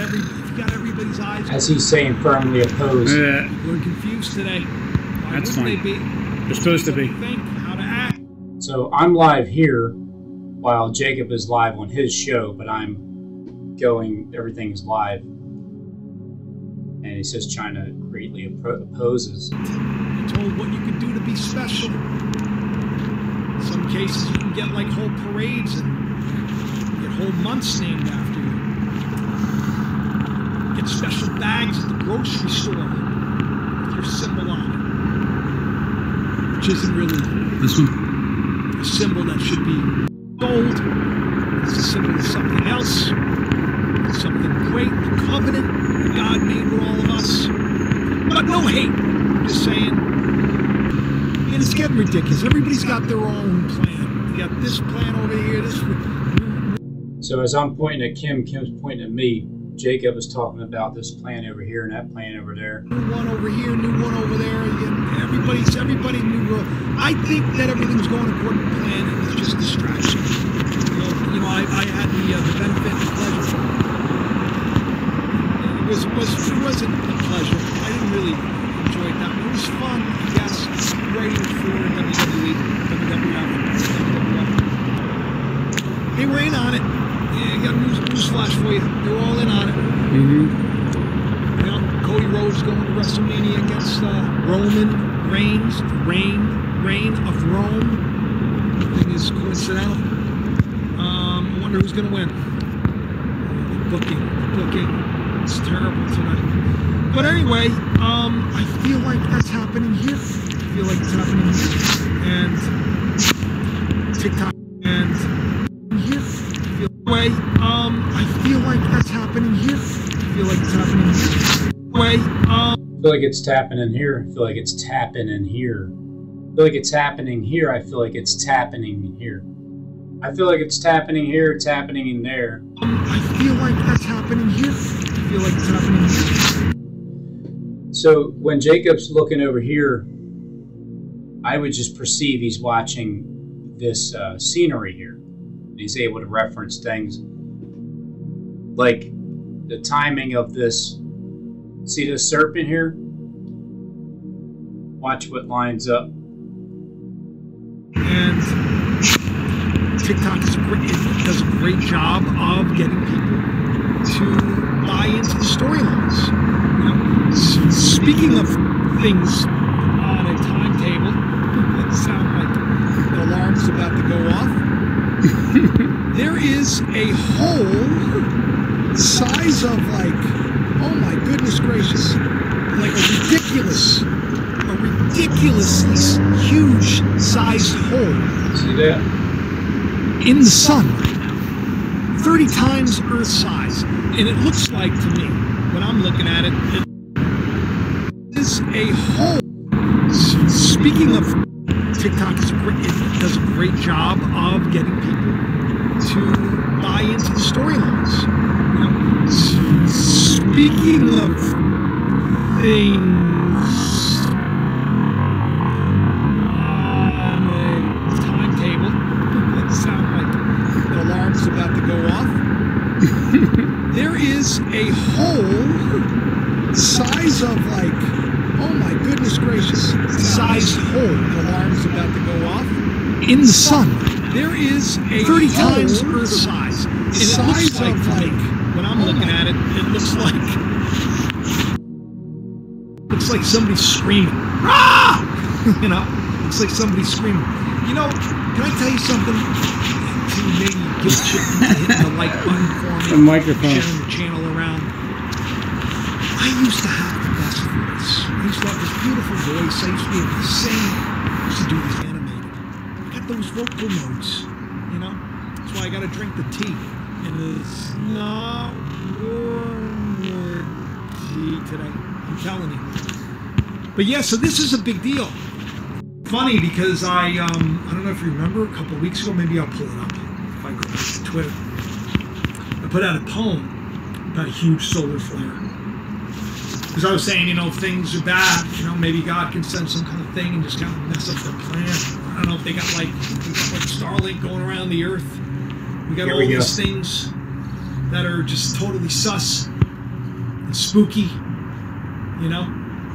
Speaker 4: everybody's eyes.
Speaker 2: As he's saying, firmly opposed.
Speaker 3: Yeah,
Speaker 4: We're confused today. Why
Speaker 3: that's
Speaker 4: wouldn't
Speaker 3: fine.
Speaker 4: they be?
Speaker 3: They're supposed to be.
Speaker 4: Think how to act.
Speaker 2: So I'm live here while Jacob is live on his show, but I'm going, everything's live. And he says China greatly opposes.
Speaker 4: You're told what you can do to be special. In some cases, you can get like whole parades and get whole months named after you. Get special bags at the grocery store with your symbol on it. Which isn't really
Speaker 3: This one?
Speaker 4: a symbol that should be gold. It's a symbol of something else. Something great, the covenant that God made with all of us. But no hate. I'm just saying. And it's getting ridiculous. Everybody's got their own plan. You got this plan over here, this.
Speaker 2: So as I'm pointing at Kim, Kim's pointing at me. Jacob is talking about this plan over here and that plan over there.
Speaker 4: New one over here, new one over there. Everybody new world. I think that everything's going according to plan, and it's just distraction. You know, I had the benefit and pleasure. It wasn't a pleasure. I didn't really enjoy it that much. It was fun, I guess, writing for WWE, WWF. They were in on it. Yeah, I got a news flash for you. They were all in on it.
Speaker 3: Mm-hmm.
Speaker 4: You know, Cody Rhodes going to WrestleMania against Roman Reigns. Reign of Rome. I think is coincidental. I wonder who's going to win. Booking. It's terrible tonight. But anyway, I feel like that's happening here. I feel like it's happening here. And TikTok and here. I feel like that's happening here. I feel like it's happening here.
Speaker 2: I feel like it's tapping in here. I feel like it's tapping in here. I feel like it's happening here. I feel like it's tapping in here. I feel like it's tapping here, tapping in there.
Speaker 4: I feel like that's happening here. I feel like it's happening here.
Speaker 2: So when Jacob's looking over here, I would just perceive he's watching this scenery here. He's able to reference things like the timing of this. See this serpent here? Watch what lines up.
Speaker 4: And TikTok does a great job of getting people to buy into the storylines. You know, speaking of things on a timetable that sound like the alarm's about to go off. There is a hole size of like, oh my goodness gracious, like a ridiculously huge sized hole.
Speaker 2: See that?
Speaker 4: In the sun. 30 times Earth size. And it looks like to me, when I'm looking at it, it is a hole. Speaking of TikTok, does a great job of getting people to buy into the storylines. You know, speaking of things on a timetable that sound like the alarm's about to go off, there is a hole size of like, oh my goodness gracious, sized hole. The alarm's about to go off in the sun. There is a 30 times Earth size. And it looks like when I'm looking at it, it looks like somebody's screaming. Ah! You know, looks like somebody's screaming. You know, can I tell you something? To maybe guilt trip hitting the like button for me,
Speaker 3: The microphone.
Speaker 4: sharing the channel around. I used to have the best voice. I used to have this beautiful voice. I used to be able to sing. I used to do this animated. I got those vocal notes, you know? That's why I got to drink the tea. And it's not one more tea today. I'm telling you. But yeah, so this is a big deal. Funny because I don't know if you remember a couple of weeks ago, maybe I'll pull it up if I go back to Twitter. I put out a poem about a huge solar flare. Because I was saying, things are bad. Maybe God can send some kind of thing and just kind of mess up their plan. I don't know if they got like Starlink going around the Earth. We got all these things that are just totally sus and spooky.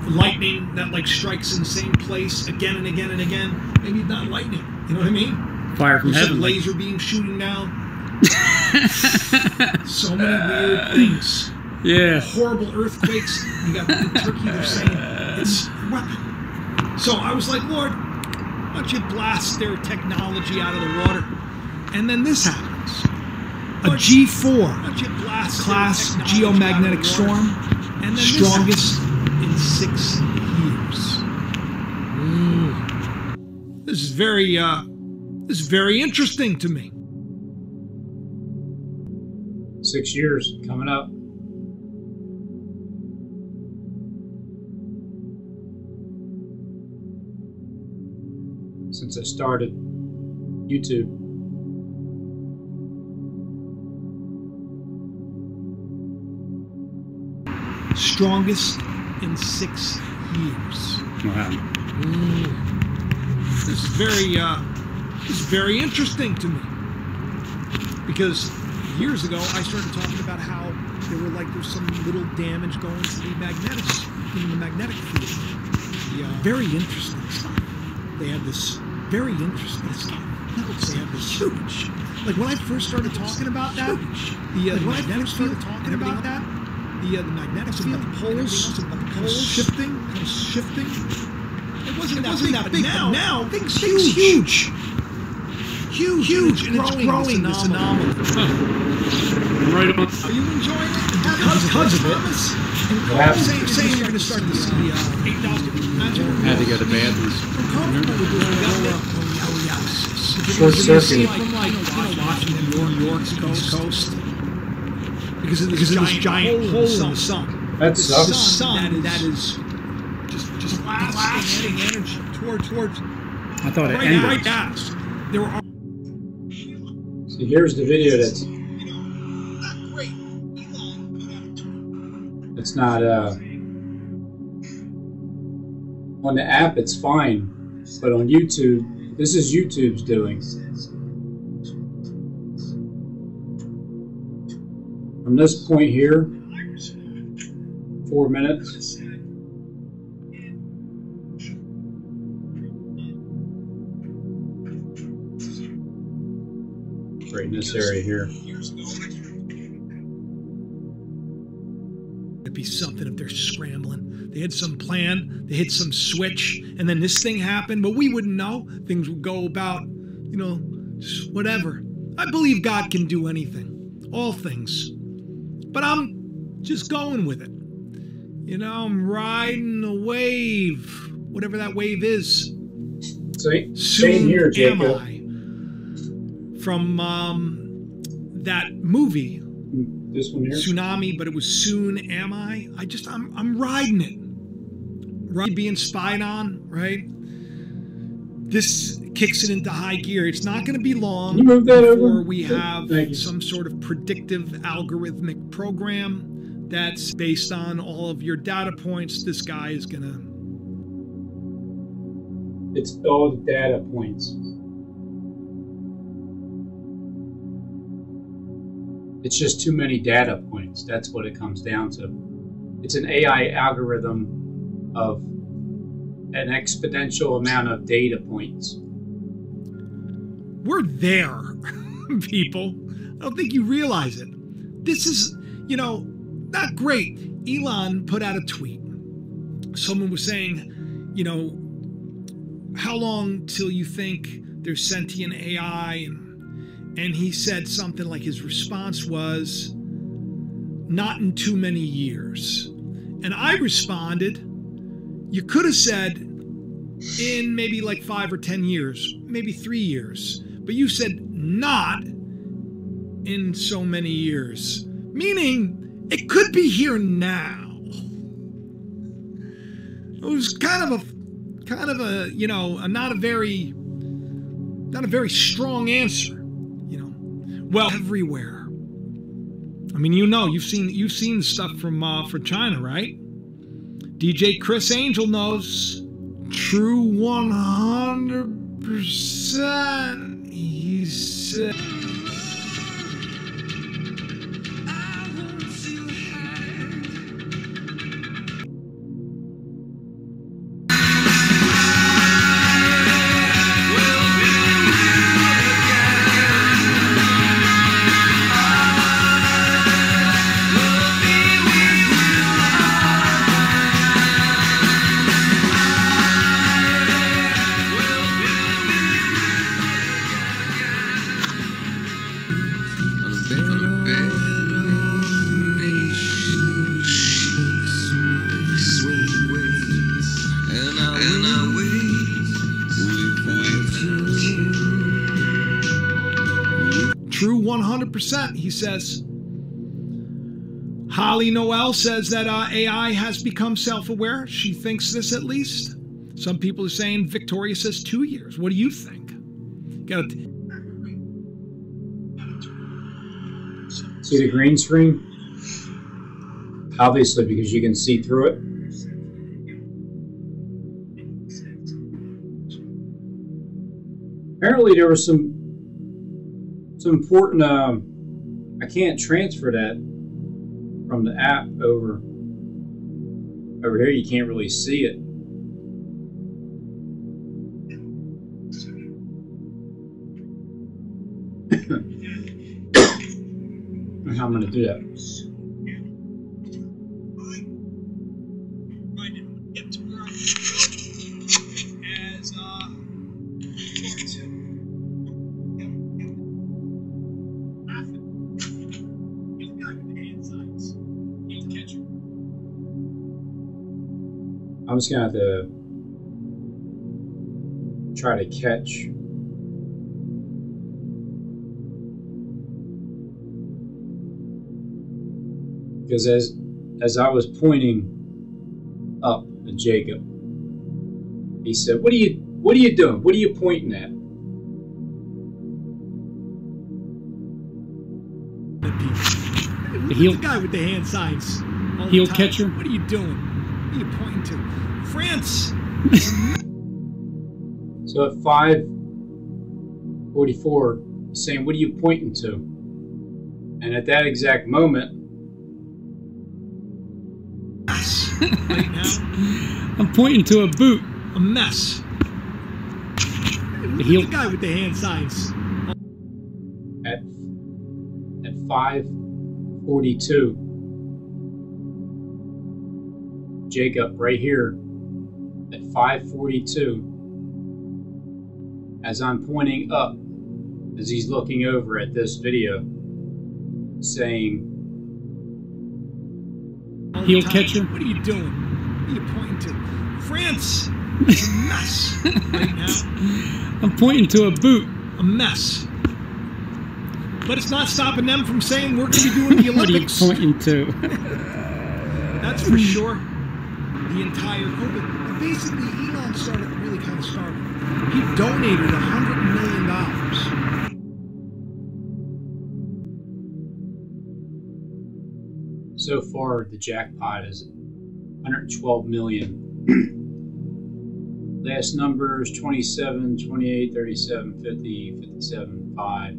Speaker 4: Lightning that like strikes in the same place again and again and again. Maybe it's not lightning. You know what I mean?
Speaker 3: Fire from heaven.
Speaker 4: Laser beam shooting down. So many weird things.
Speaker 3: Yeah.
Speaker 4: Horrible earthquakes. You got in Turkey, they're saying it's a weapon. So I was like, Lord, why don't you blast their technology out of the water? And then this happens. A G4 class geomagnetic storm, and then strongest in 6 years. This is very interesting to me.
Speaker 2: 6 years coming up. Since I started YouTube.
Speaker 4: Strongest in 6 years.
Speaker 3: Wow.
Speaker 4: This is very interesting to me. Because years ago, I started talking about how there's some little damage going to the magnetic field. Yeah. Very interesting stuff. They had this very interesting stuff. They had this huge. Like when I first started talking about that, the magnetic field, the magnetic field, the poles shifting. It wasn't that big. Now things huge, and it's growing. This anomaly.
Speaker 3: Right on.
Speaker 4: Are you enjoying it? Because of it. Saying you're going to start to see 8,000.
Speaker 3: Had to go to bed.
Speaker 2: Short circuit.
Speaker 4: From watching New York's coast. Because of this giant hole in the sun.
Speaker 2: That sucks.
Speaker 4: The sun that is just blasting energy towards.
Speaker 3: I thought it ended.
Speaker 4: Right at us. There are.
Speaker 2: So here's the video that's not on the app. It's fine, but on YouTube, this is YouTube's doing. From this point here, 4 minutes. Right in this area here.
Speaker 4: It'd be something if they're scrambling. They had some plan, they hit some switch, and then this thing happened, but we wouldn't know. Things would go about, just whatever. I believe God can do anything, all things. But I'm just going with it. I'm riding the wave, whatever that wave is.
Speaker 2: Same here, Jacob.
Speaker 4: From that movie.
Speaker 2: This one here?
Speaker 4: Tsunami, but it was Soon Am I? I'm riding it. Right, being spied on, right? This kicks it into high gear. It's not going to be long before we have some sort of predictive algorithmic program that's based on all of your data points. This guy is going to...
Speaker 2: It's all the data points. It's just too many data points. That's what it comes down to. It's an AI algorithm of an exponential amount of data points.
Speaker 4: We're there, people. I don't think you realize it. This is, not great. Elon put out a tweet. Someone was saying, how long till you think there's sentient AI? And he said something like his response was, not in too many years. And I responded, you could have said in maybe like 5 or 10 years, maybe 3 years. But you said not in so many years. Meaning, it could be here now. It was kind of a, you know, not a very strong answer, you know. Well, everywhere. I mean, you know, you've seen stuff from China, right? DJ Chris Angel knows. True 100%. He said. True 100%, he says. Holly Noel says that AI has become self-aware. She thinks this at least. Some people are saying, Victoria says 2 years. What do you think?
Speaker 2: See the green screen? Obviously, because you can see through it. Apparently, there was some important. I can't transfer that from the app over here. You can't really see it. How I'm going to do that? I'm just gonna have to try to catch because as I was pointing up at Jacob, he said, "What are you doing? What are you pointing at?"
Speaker 4: The guy with the hand signs.
Speaker 3: Heel catcher.
Speaker 4: What are you doing? What are you pointing to? France.
Speaker 2: So at 5:44, he's saying, "What are you pointing to?" And at that exact moment,
Speaker 4: right now,
Speaker 3: I'm pointing to a boot.
Speaker 4: a mess. The guy with the hand signs.
Speaker 2: At 5:42, Jacob right here at 5:42, as I'm pointing up, as he's looking over at this video, saying,
Speaker 3: Heel catcher.
Speaker 4: What are you doing? What are you pointing to? France. It's a mess right now.
Speaker 3: I'm pointing to a boot.
Speaker 4: A mess. But it's not stopping them from saying we're going to be doing the Olympics.
Speaker 3: What are you pointing to?
Speaker 4: That's for sure. The entire COVID. Basically, Elon really kind of started. He donated $100 million.
Speaker 2: so far the jackpot is 112 million. Last numbers 27, 28, 37, 50, 57, 5,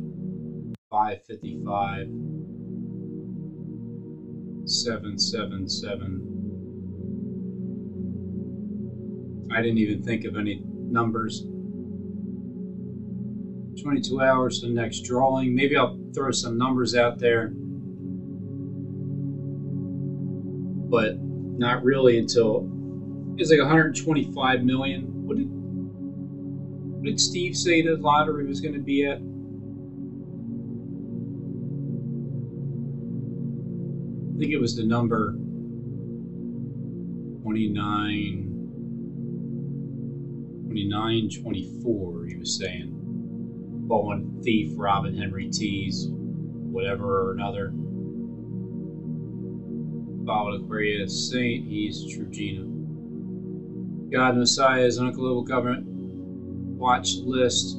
Speaker 2: 555, 777. I didn't even think of any numbers. 22 hours to the next drawing. Maybe I'll throw some numbers out there, but not really until it's like 125 million. What did Steve say the lottery was going to be at? I think it was the number 24, he was saying. Fallen thief, Robin Henry Tees. whatever or another. Followed Aquarius Saint, he's Trugina. God Messiah is on a global government watch list.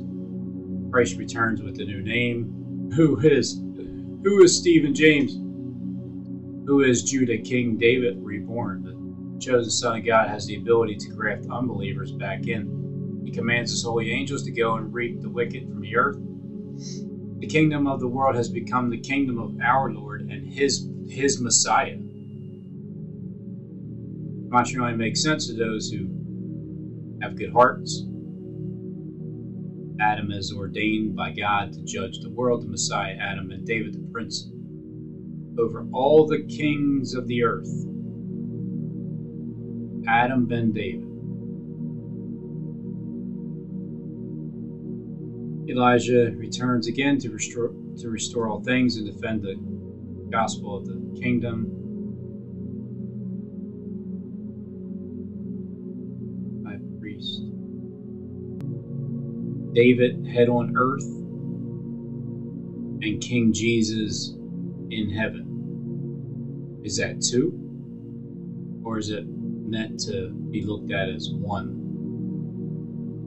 Speaker 2: Christ returns with a new name. Who is Stephen James? Who is Judah King David reborn? The chosen Son of God has the ability to graft unbelievers back in. He commands his holy angels to go and reap the wicked from the earth. The kingdom of the world has become the kingdom of our Lord and his Messiah. Matrimony makes sense to those who have good hearts. Adam is ordained by God to judge the world, the Messiah, Adam, and David, the prince, over all the kings of the earth. Adam ben David. Elijah returns again to restore all things and defend the gospel of the kingdom. High priest. David head on earth and King Jesus in heaven. Is that two? Or is it meant to be looked at as one?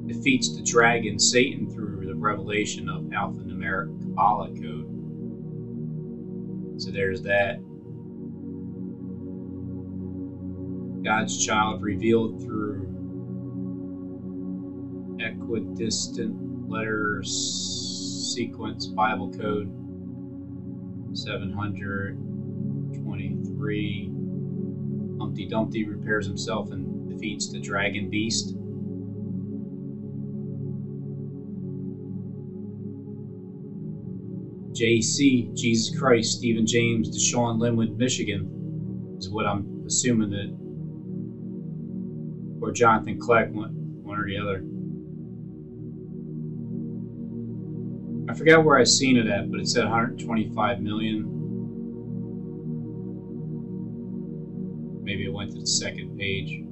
Speaker 2: Defeats the dragon Satan through the revelation of alphanumeric Kabbalah code. So there's that. God's child revealed through equidistant letters sequence Bible code 723. Humpty Dumpty repairs himself and defeats the dragon beast. JC, Jesus Christ, Stephen James, Deshaun, Linwood, Michigan, is what I'm assuming that, or Jonathan Clegg, one or the other. I forgot where I seen it at, but it said 125 million. Maybe it went to the second page.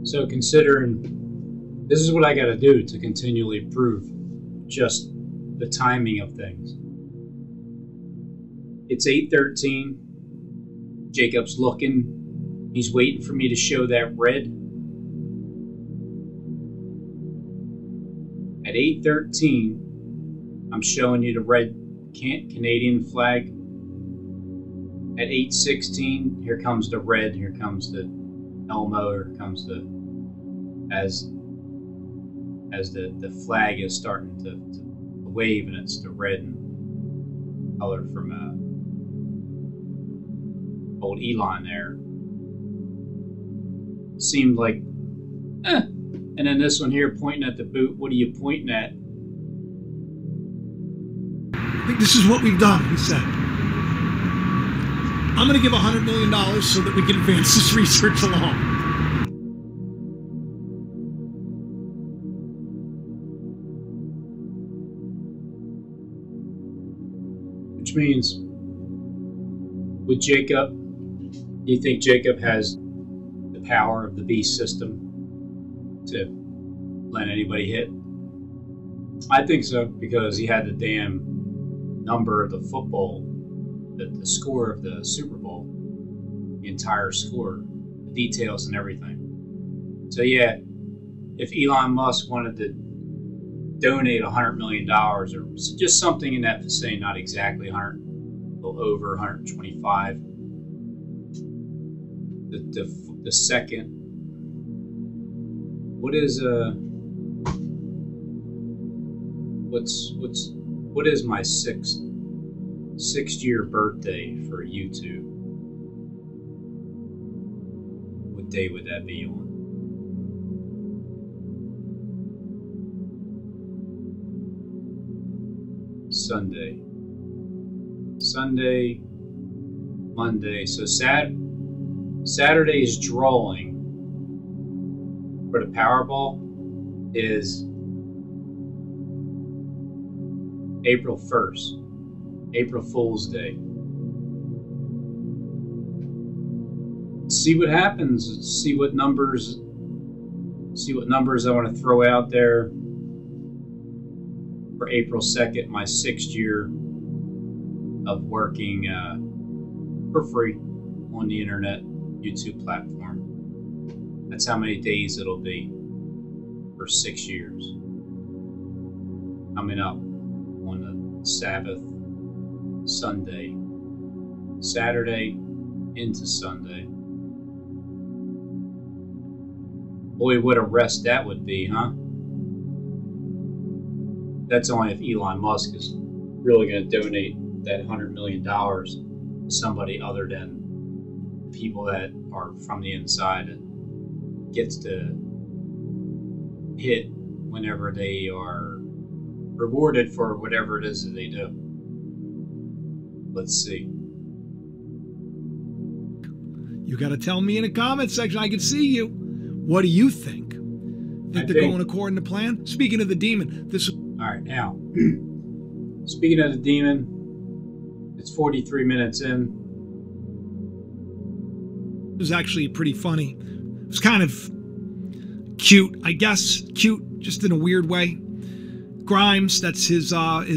Speaker 2: So considering this is what I got to do to continually prove just the timing of things. It's 8:13. Jacob's looking. He's waiting for me to show that red. At 8:13, I'm showing you the red Canadian flag. At 8:16, here comes the red. Here comes the Elmo. Here comes the as the flag is starting to wave, and it's the red color from old Elon there. Seemed like, And then this one here pointing at the boot. What are you pointing at?
Speaker 4: I think this is what we've done, he said. I'm going to give $100 million so that we can advance this research along.
Speaker 2: Which means, with Jacob, do you think Jacob has the power of the beast system to let anybody hit? I think so, because he had the damn number of the football, the score of the Super Bowl, the entire score, the details and everything. So yeah, if Elon Musk wanted to donate $100 million or just something in that vicinity, not exactly 100, a little over 125. The second, what is what is my sixth year birthday for YouTube? What day would that be on? Sunday, Monday. So Saturday's drawing for the Powerball is April 1st, April Fool's Day. See what happens. See what numbers See what numbers I want to throw out there for April 2nd, my 6th year of working for free on the internet YouTube platform. That's how many days it'll be for 6 years. Coming up on the Sabbath, Sunday, Saturday into Sunday. Boy, what a rest that would be, huh? That's only if Elon Musk is really going to donate that $100 million to somebody other than people that are from the inside and gets to hit whenever they are rewarded for whatever it is that they do. Let's see.
Speaker 4: You got to tell me in the comment section. I can see you. What do you think? Think they're going according to plan? Speaking of the demon, this.
Speaker 2: All right, now. Speaking of the demon, it's 43 minutes in.
Speaker 4: It was actually pretty funny. It was kind of cute, I guess. Cute, just in a weird way. Grimes, that's his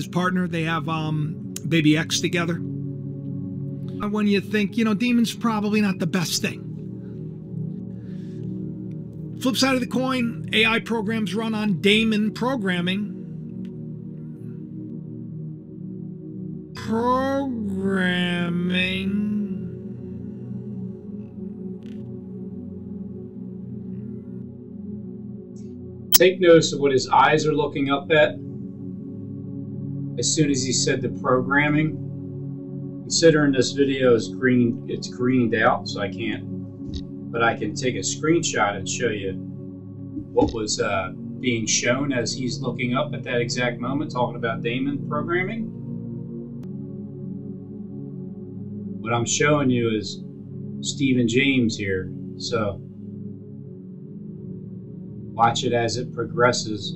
Speaker 4: partner. They have Baby X together. When you think, you know, demon's probably not the best thing. Flip side of the coin, AI programs run on daemon programming.
Speaker 2: Take notice of what his eyes are looking up at as soon as he said the programming. Considering this video is green, it's greened out, so I can't, but I can take a screenshot and show you what was being shown as he's looking up at that exact moment, talking about daemon programming. What I'm showing you is Stephen James here, so watch it as it progresses.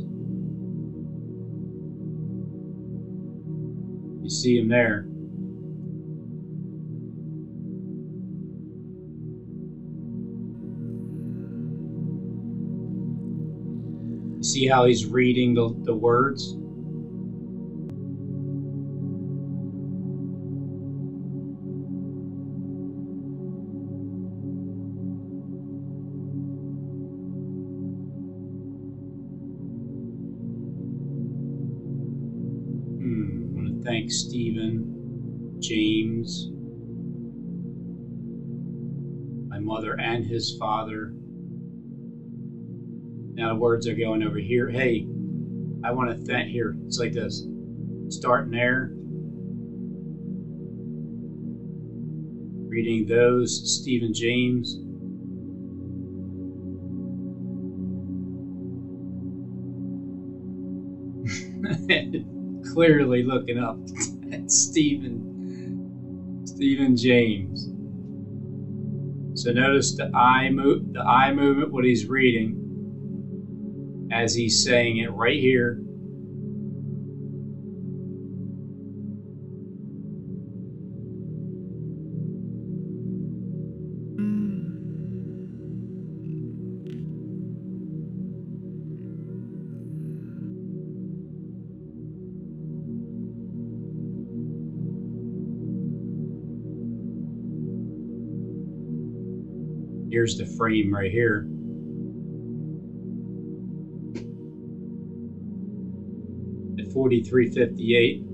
Speaker 2: You see him there. You see how he's reading the words? Thank Stephen James, my mother and his father. Now the words are going over here. Hey, I want to thank here. It's like this. Starting there. Reading those, Stephen James. Clearly looking up at Stephen James. So notice the eye movement, what he's reading as he's saying it right here. Here's the frame right here. At 43:58.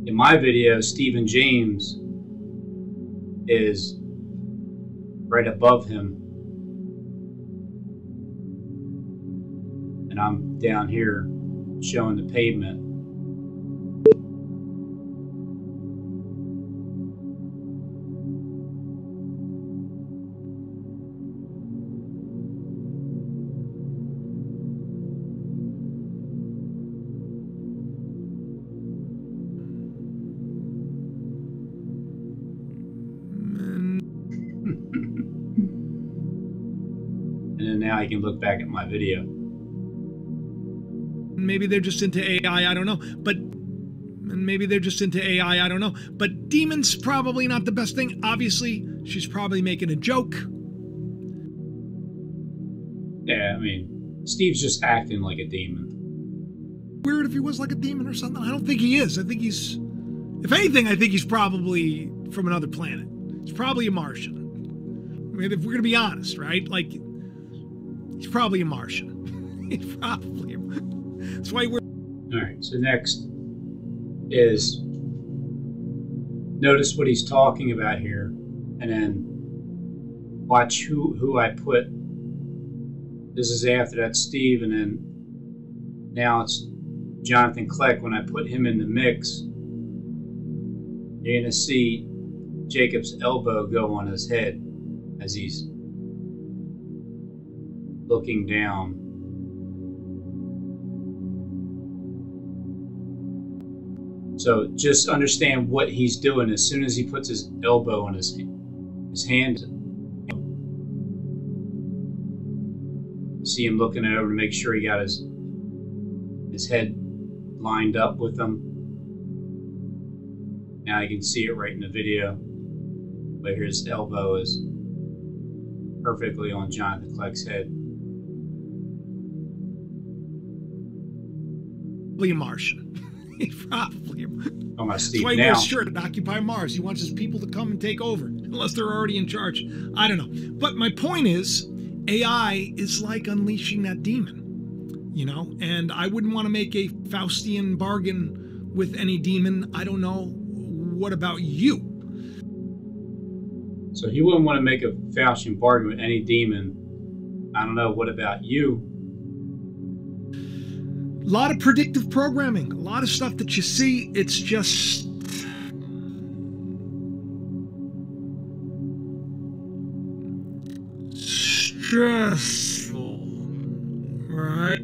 Speaker 2: In my video, Stephen James is right above him. And I'm down here showing the pavement. And then now I can look back at my video.
Speaker 4: Maybe they're just into AI, I don't know. But demon's probably not the best thing. Obviously, she's probably making a joke.
Speaker 2: Yeah, I mean, Steve's just acting like a demon.
Speaker 4: Weird if he was like a demon or something. I don't think he is. I think he's, if anything, I think he's probably from another planet. He's probably a Martian. I mean, if we're gonna be honest, right? Like, he's probably a Martian. He's probably a Martian. That's why we're...
Speaker 2: Alright, so next is notice what he's talking about here, and then watch who I put. This is after that Steve, and then now it's Jonathan Kleck. When I put him in the mix, you're going to see Jacob's elbow go on his head as he's looking down. So just understand what he's doing as soon as he puts his elbow on his hand. See him looking over to make sure he got his head lined up with them. Now you can see it right in the video where his elbow is perfectly on Jonathan Kleck's head.
Speaker 4: Probably a Martian. He's probably a Martian.
Speaker 2: Oh, my Steve.
Speaker 4: That's why he
Speaker 2: now,
Speaker 4: wears a shirt at Occupy Mars. He wants his people to come and take over, unless they're already in charge. I don't know. But my point is, AI is like unleashing that demon, you know? And I wouldn't want to make a Faustian bargain with any demon. I don't know. What about you?
Speaker 2: So he wouldn't want to make a Faustian bargain with any demon. I don't know. What about you?
Speaker 4: A lot of predictive programming, a lot of stuff that you see, it's just stressful, right?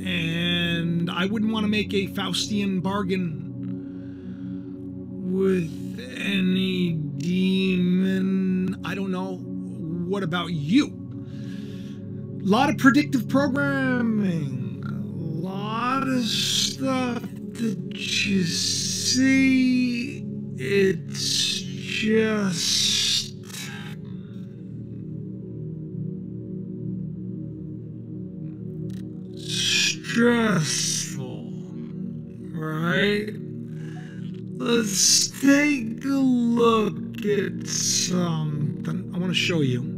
Speaker 4: And I wouldn't want to make a Faustian bargain with any demon. I don't know. What about you? A lot of predictive programming. A lot of stuff that you see. It's just... stressful, right? Let's take a look at something. I want to show you.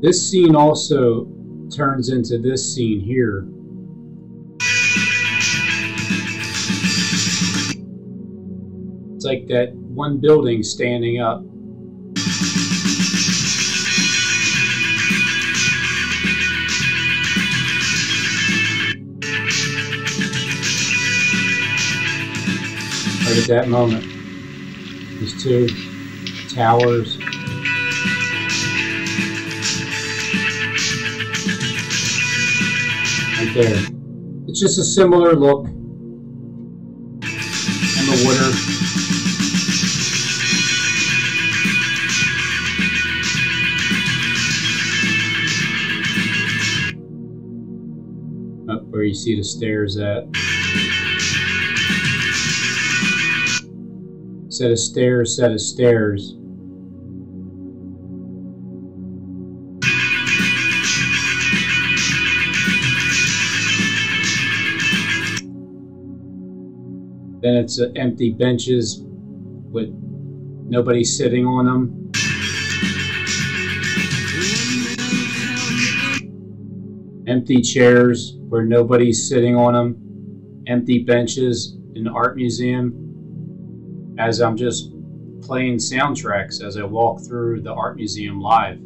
Speaker 2: This scene also turns into this scene here. It's like that one building standing up. Right at that moment. These two towers. There. It's just a similar look. And the water. Up where you see the stairs at. Set of stairs, set of stairs. Then it's empty benches with nobody sitting on them. Empty chairs where nobody's sitting on them. Empty benches in the art museum. As I'm just playing soundtracks as I walk through the art museum live.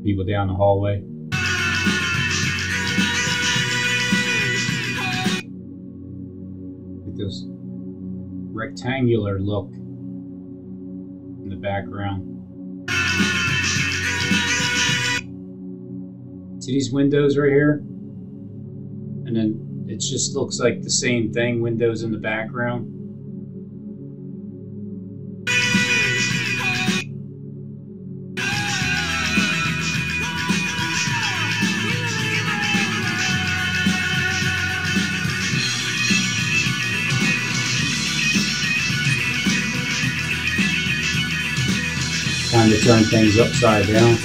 Speaker 2: People down the hallway. With this rectangular look in the background. See these windows right here? And then it just looks like the same thing, windows in the background. Time to turn things upside down.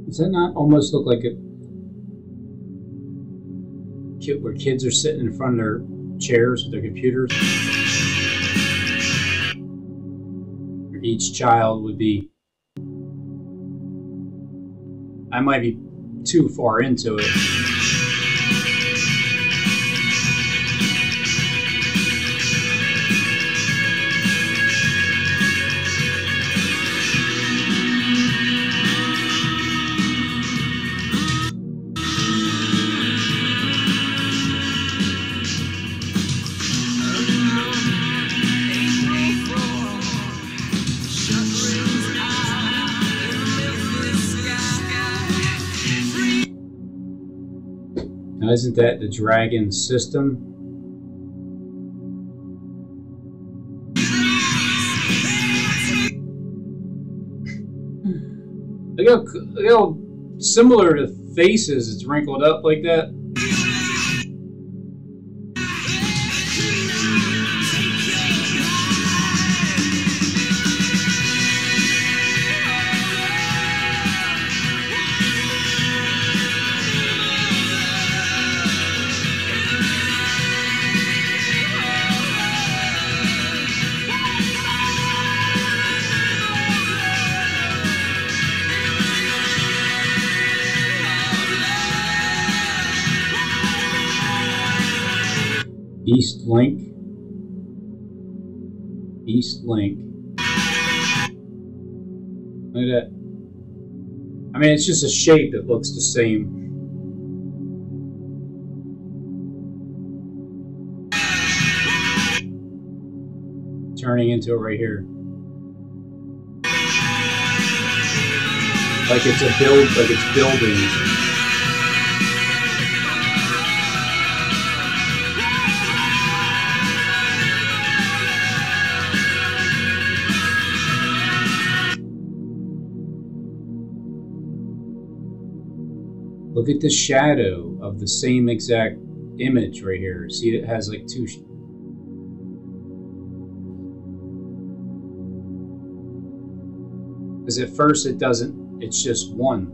Speaker 2: Does that not almost look like a kid where kids are sitting in front of their chairs with their computers? Each child would be... I might be too far into it. Now, isn't that the dragon system? Look how similar to faces it's wrinkled up like that. East Link. East Link. Look at that. I mean, it's just a shape that looks the same. Turning into it right here. Like it's a build, like it's building. Look at the shadow of the same exact image right here. See, it has like two. Because at first it doesn't, it's just one.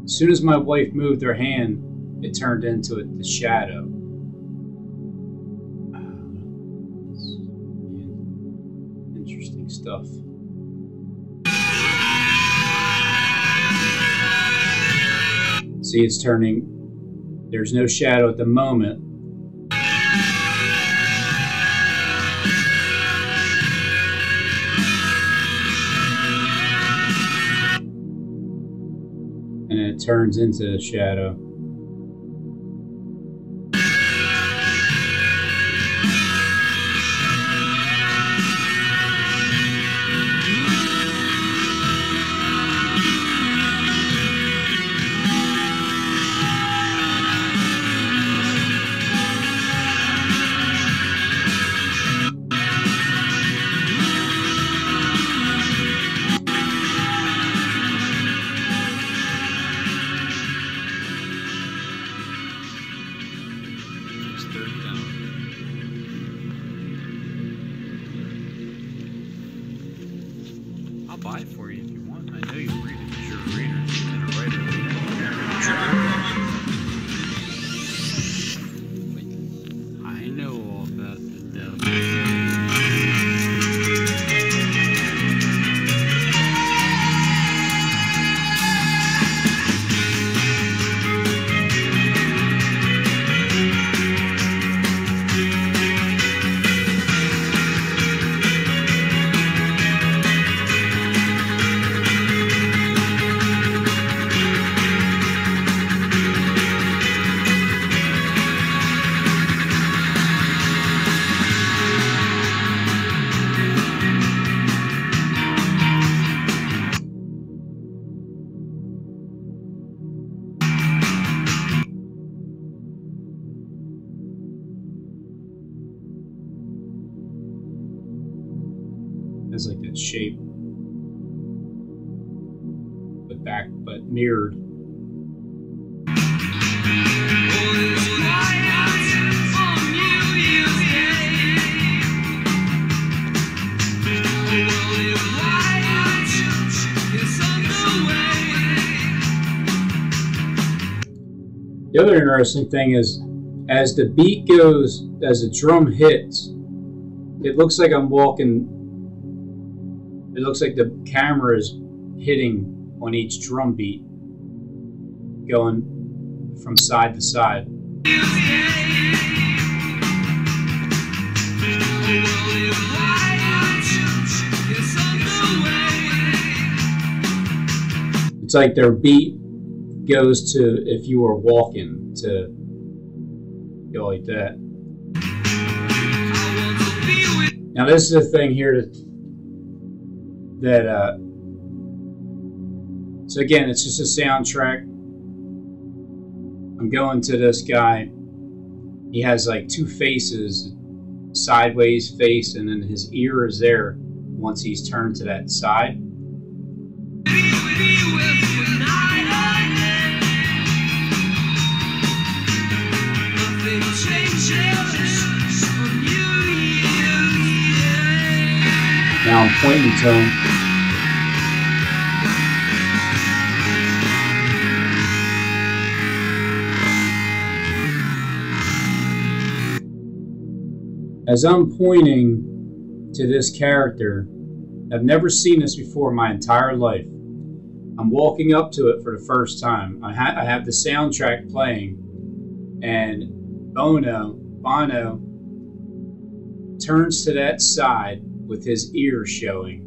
Speaker 2: As soon as my wife moved her hand, it turned into the shadow. Interesting stuff. See, it's turning. There's no shadow at the moment. And it turns into the shadow.
Speaker 3: I'll buy it for you if you want. I know you read it because you're a reader and a writer. I
Speaker 2: has like that shape, but mirrored. The other interesting thing is, as the beat goes, as the drum hits, it looks like I'm walking. It looks like the camera is hitting on each drum beat, going from side to side. It's like their beat goes to, if you were walking, to go like that. Now this is the thing here that so again, it's just a soundtrack. I'm going to this guy. He has like two faces, sideways face, and then his ear is there once he's turned to that side. Now I'm pointing to him. As I'm pointing to this character, I've never seen this before in my entire life. I'm walking up to it for the first time. I have the soundtrack playing, and Bono turns to that side with his ear showing.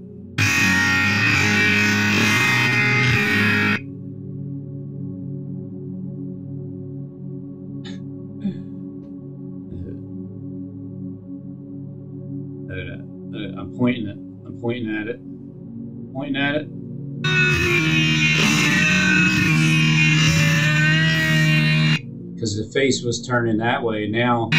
Speaker 2: I'm pointing at it. Because the face was turning that way. Now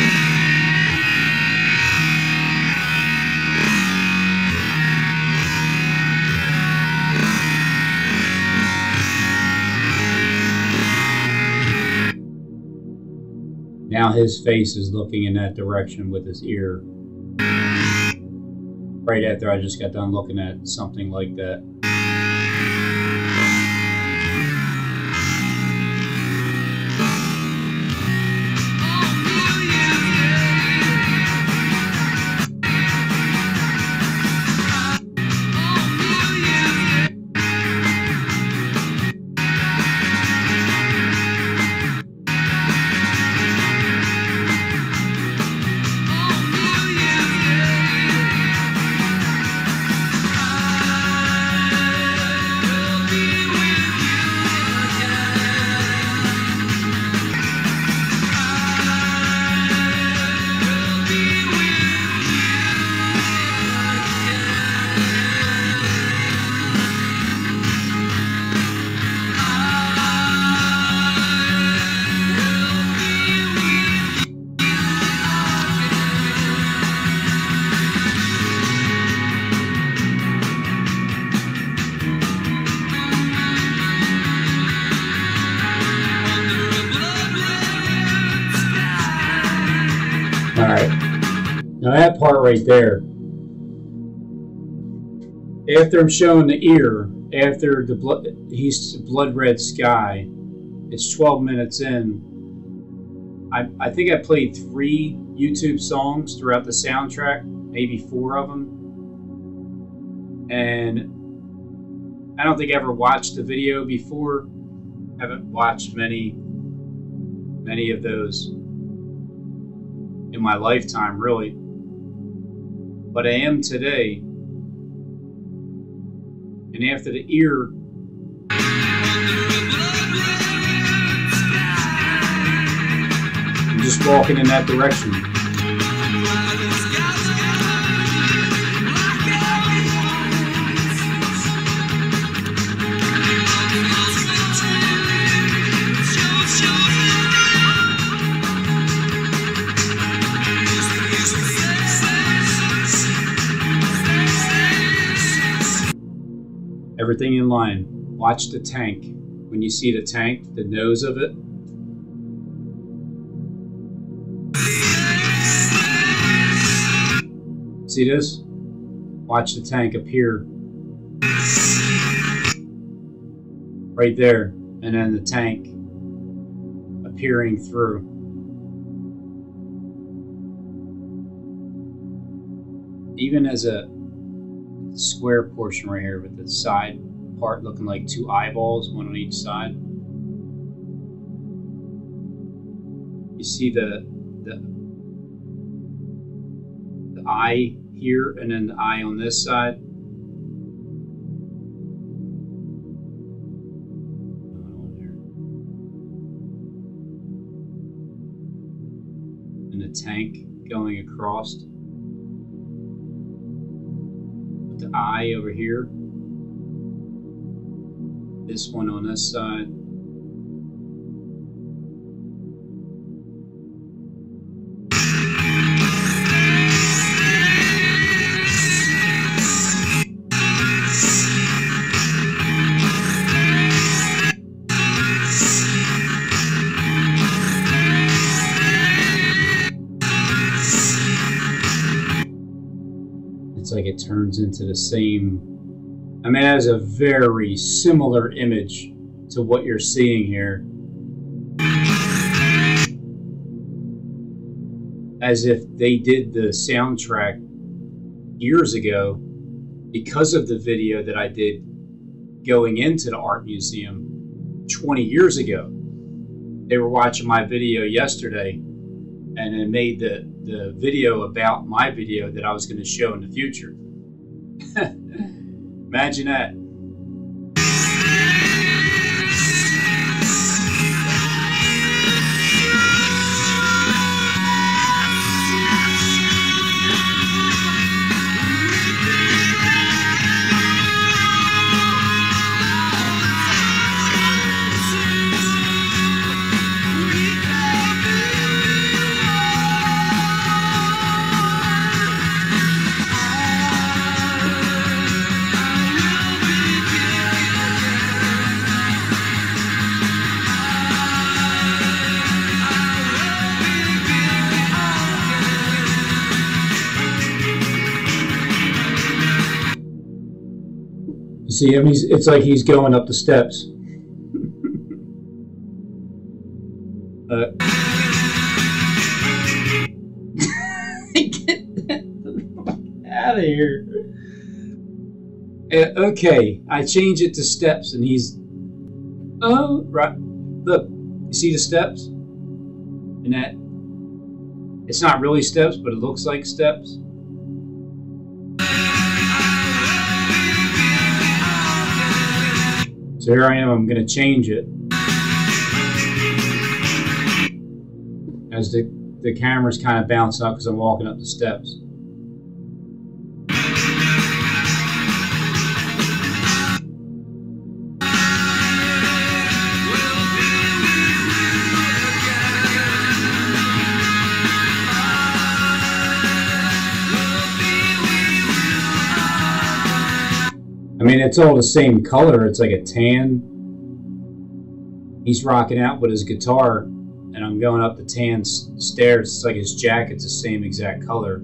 Speaker 2: his face is looking in that direction with his ear. Right after I just got done looking at something like that. Alright, now that part right there, after I'm showing the ear, after the blood red sky, it's 12 minutes in. I think I played 3 YouTube songs throughout the soundtrack, maybe 4 of them. And I don't think I ever watched the video before. I haven't watched many of those in my lifetime, really, but I am today. And after the ear, I'm just walking in that direction. Everything in line. Watch the tank. When you see the tank, the nose of it. See this? Watch the tank appear. Right there. And then the tank appearing through. Even as a square portion right here with the side part looking like two eyeballs, one on each side. You see the eye here and then the eye on this side. And the tank going across. The eye over here. This one on this side. It's like it turns into the same. I mean, that is a very similar image to what you're seeing here. As if they did the soundtrack years ago because of the video that I did going into the art museum 20 years ago. They were watching my video yesterday and then made the video about my video that I was going to show in the future. Imagine that. See him? It's like he's going up the steps. Get the out of here. Okay, I change it to steps, and he's. Oh, right. Look, you see the steps? And that. It's not really steps, but it looks like steps. So here I am, I'm going to change it. As the camera's kind of bouncing up because I'm walking up the steps. I mean, it's all the same color. It's like a tan. He's rocking out with his guitar, and I'm going up the tan stairs. It's like his jacket's the same exact color.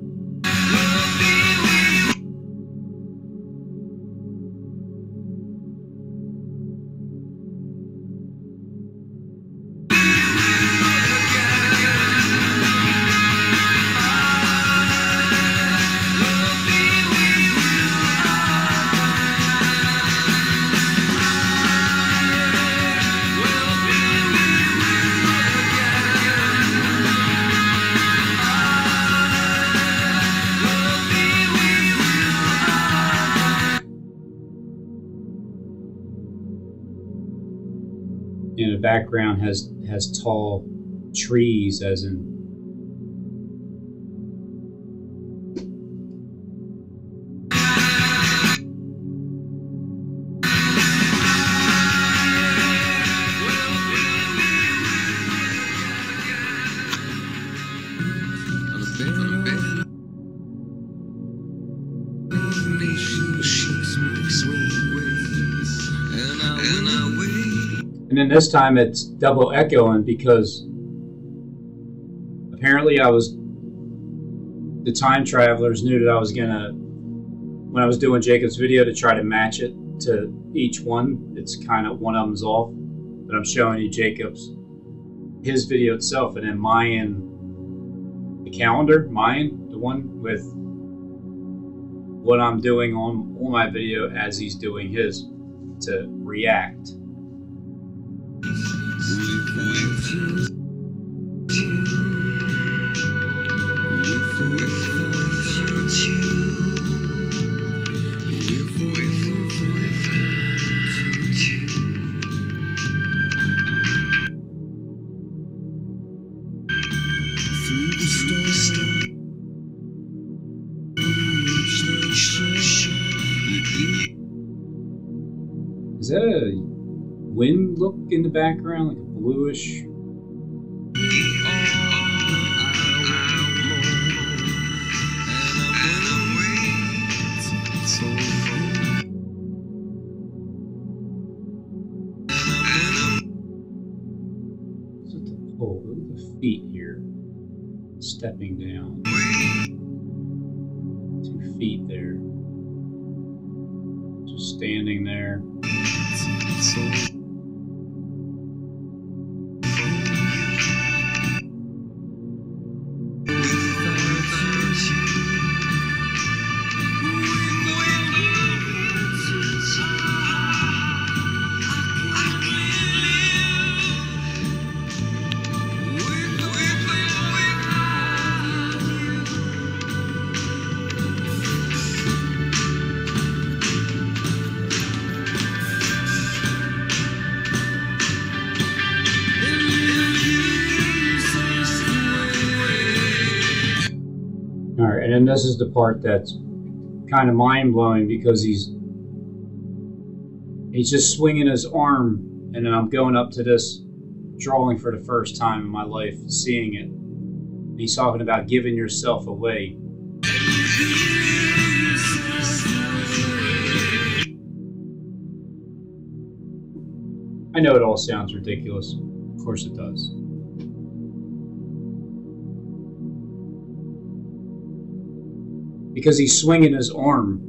Speaker 2: And the background has tall trees, as in
Speaker 1: Nation, she's moving sway.
Speaker 2: And then this time it's double echoing because apparently the time travelers knew that I was gonna, when I was doing Jacob's video, to try to match it to each one. It's kind of, one of them's off, but I'm showing you his video itself, and then Mayan, the calendar, Mayan, the one with what I'm doing on my video as he's doing his, to react. Is that a wind look in the background, like a bluish? Oh, look at the feet here. Stepping down. 2 feet there. Just standing there. Alright, and then this is the part that's kind of mind-blowing because he's just swinging his arm, and then I'm going up to this drawing for the first time in my life, seeing it. And he's talking about giving yourself away. I know it all sounds ridiculous. Of course it does. Because he's swinging his arm,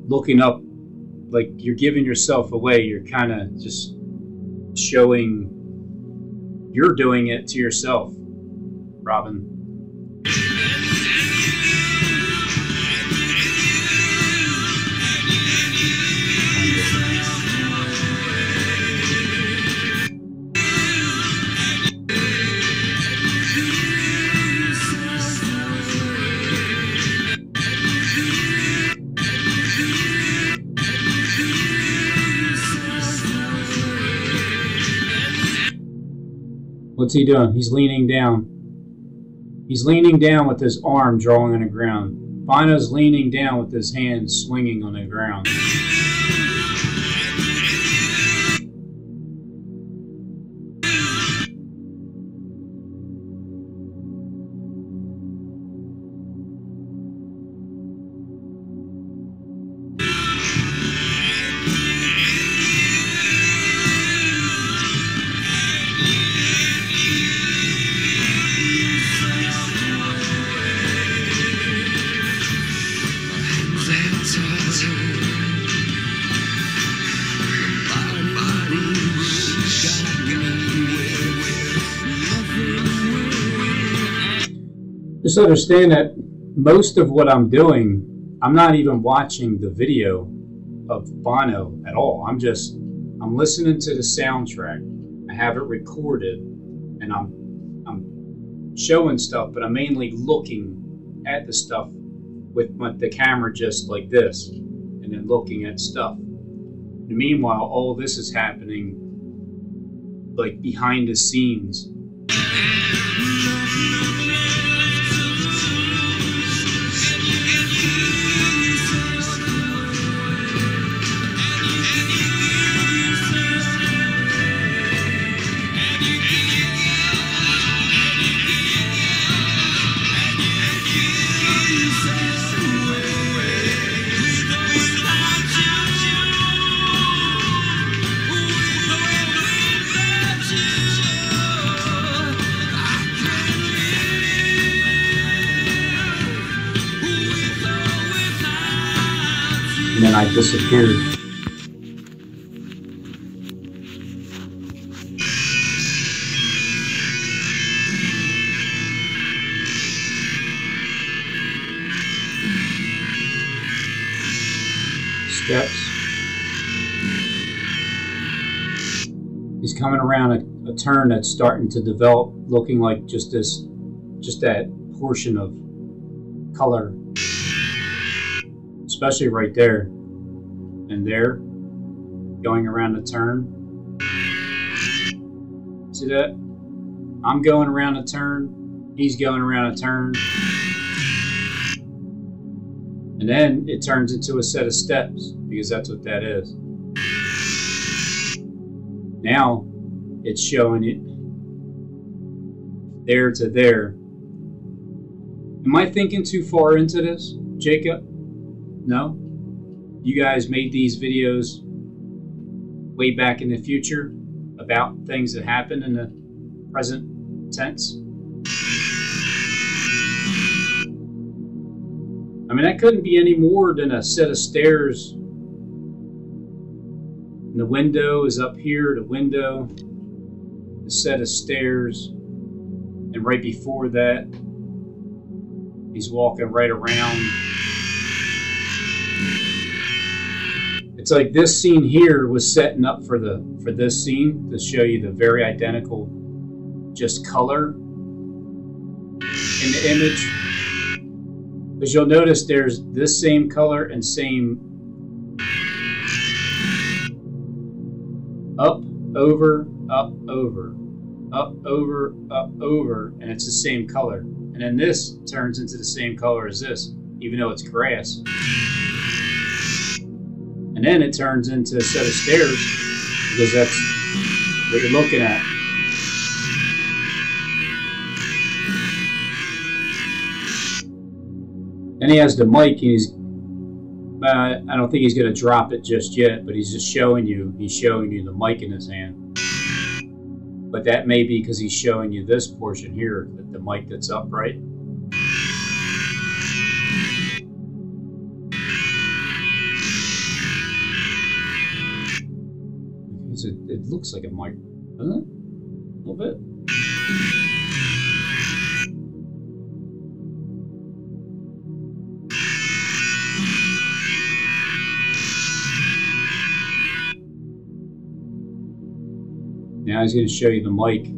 Speaker 2: looking up, like you're giving yourself away. You're kind of just showing you're doing it to yourself, Robin. What's he doing? He's leaning down. He's leaning down with his arm drawing on the ground. Bono's leaning down with his hands swinging on the ground. Just understand that most of what I'm doing, I'm not even watching the video of Bono at all. I'm listening to the soundtrack. I have it recorded, and I'm showing stuff, but I'm mainly looking at the stuff with the camera just like this, and then looking at stuff. And meanwhile, all this is happening like behind the scenes. then I disappeared. Steps. He's coming around a turn that's starting to develop, looking like just that portion of color, especially right there and there, going around the turn. See that? I'm going around a turn, he's going around a turn, and then it turns into a set of steps, because that's what that is. Now it's showing it there to there. Am I thinking too far into this, Jacob? No? You guys made these videos way back in the future about things that happen in the present tense? I mean, that couldn't be any more than a set of stairs. And the window is up here, the window, a set of stairs, and right before that, he's walking right around. It's like this scene here was setting up for this scene to show you the very identical, just color in the image. Because you'll notice there's this same color and same up, over, up, over, up, over, up, over, and it's the same color. And then this turns into the same color as this, even though it's grass. And then it turns into a set of stairs, because that's what you're looking at. Then he has the mic, and he's, I don't think he's going to drop it just yet, but he's just showing you, the mic in his hand. But that may be because he's showing you this portion here, the mic that's upright. It looks like a mic, doesn't it? A little bit. Now he's going to show you the mic.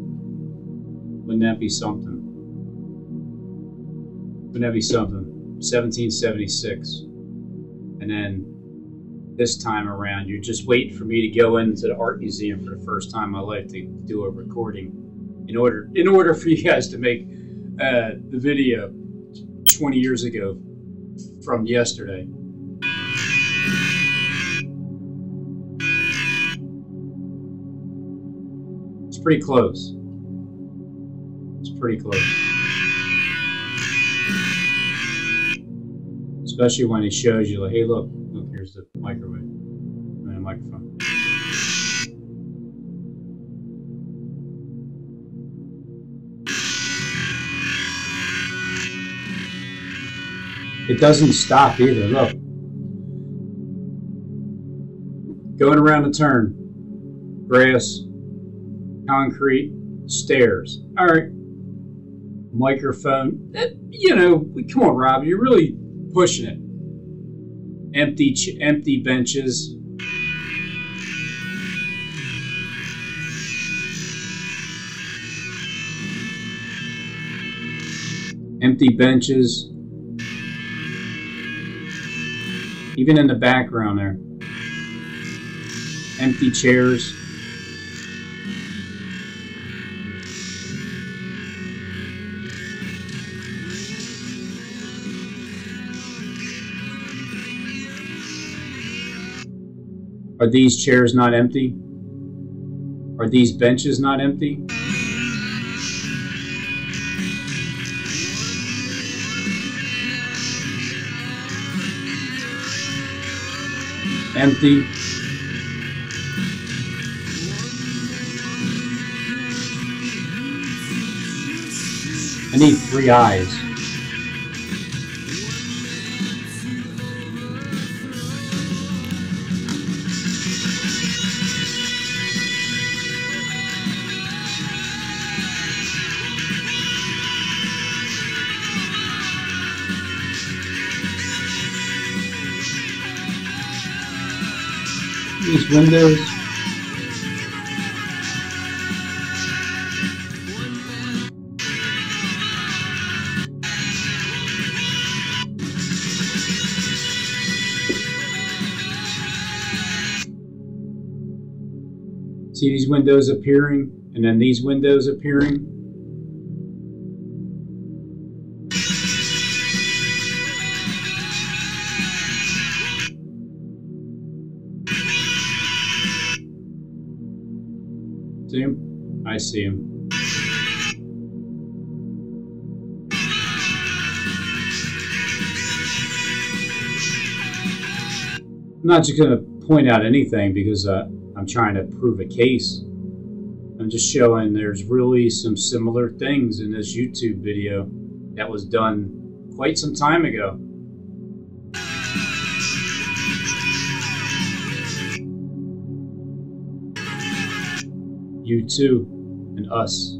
Speaker 2: Wouldn't that be something? Wouldn't that be something? 1776. And then this time around, you're just waiting for me to go into the art museum for the first time in my life to do a recording in order for you guys to make the video 20 years ago from yesterday. It's pretty close. It's pretty close. Especially when he shows you, like, hey, look, here's the microwave. And the microphone. It doesn't stop either, look. Going around the turn. Grass. Concrete. Stairs. Alright. Microphone. You know, come on, Rob, you're really pushing it. Empty benches. Empty benches. Even in the background there. Empty chairs. Are these chairs not empty? Are these benches not empty? Empty. I need 3 eyes. These windows. See these windows appearing, and then these windows appearing. See him? I see him. I'm not just going to point out anything because I'm trying to prove a case. I'm just showing there's really some similar things in this YouTube video that was done quite some time ago. You too, and us.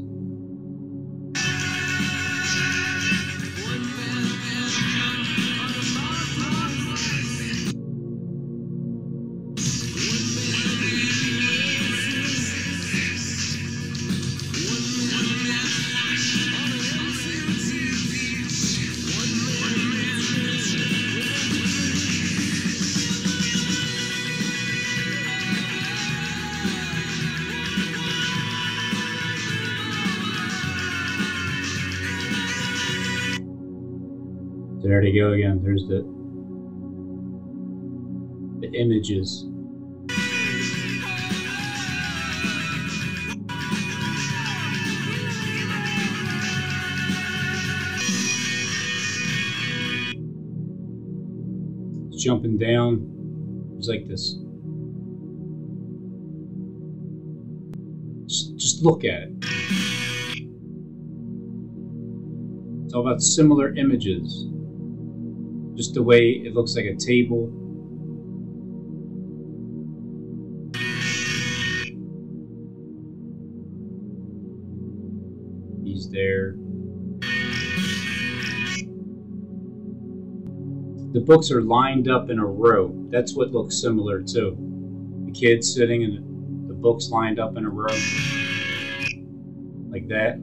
Speaker 2: There they go again. There's the images. It's jumping down. It's like this. Just look at it. It's all about similar images. Just the way it looks like a table. He's there. The books are lined up in a row. That's what looks similar too. The kid sitting and the books lined up in a row. Like that.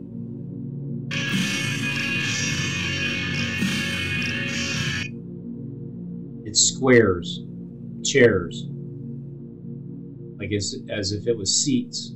Speaker 2: Squares, chairs, like as if it was seats.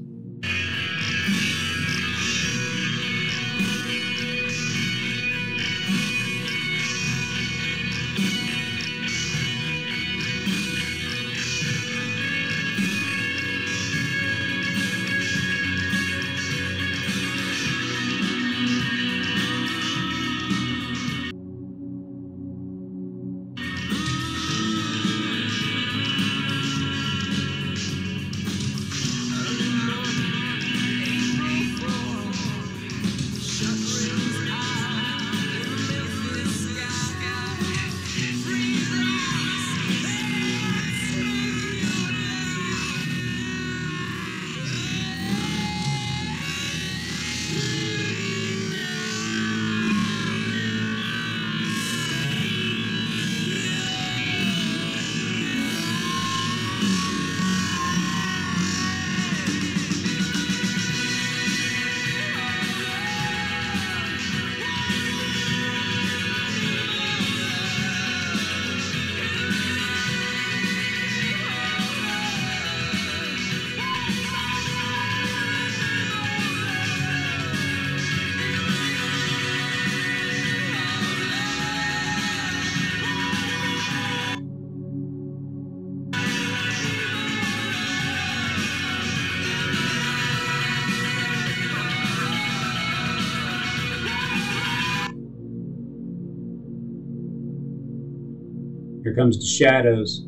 Speaker 2: Here comes the shadows.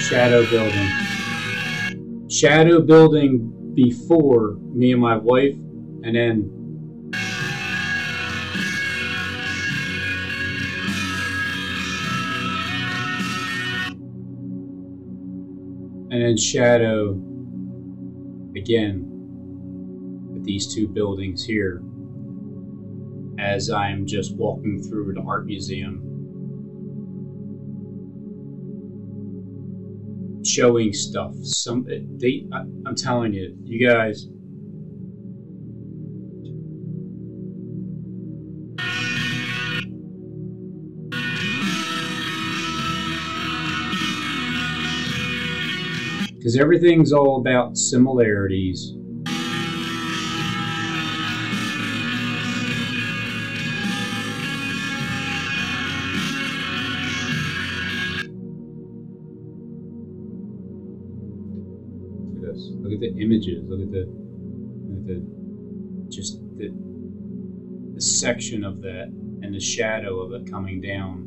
Speaker 2: Shadow building. Shadow building before me and my wife, and then shadow again with these two buildings here as I'm just walking through the art museum. showing stuff. I'm telling you, you guys. Because everything's all about similarities. Look at this. Look at the images. Look at the section of that and the shadow of it coming down.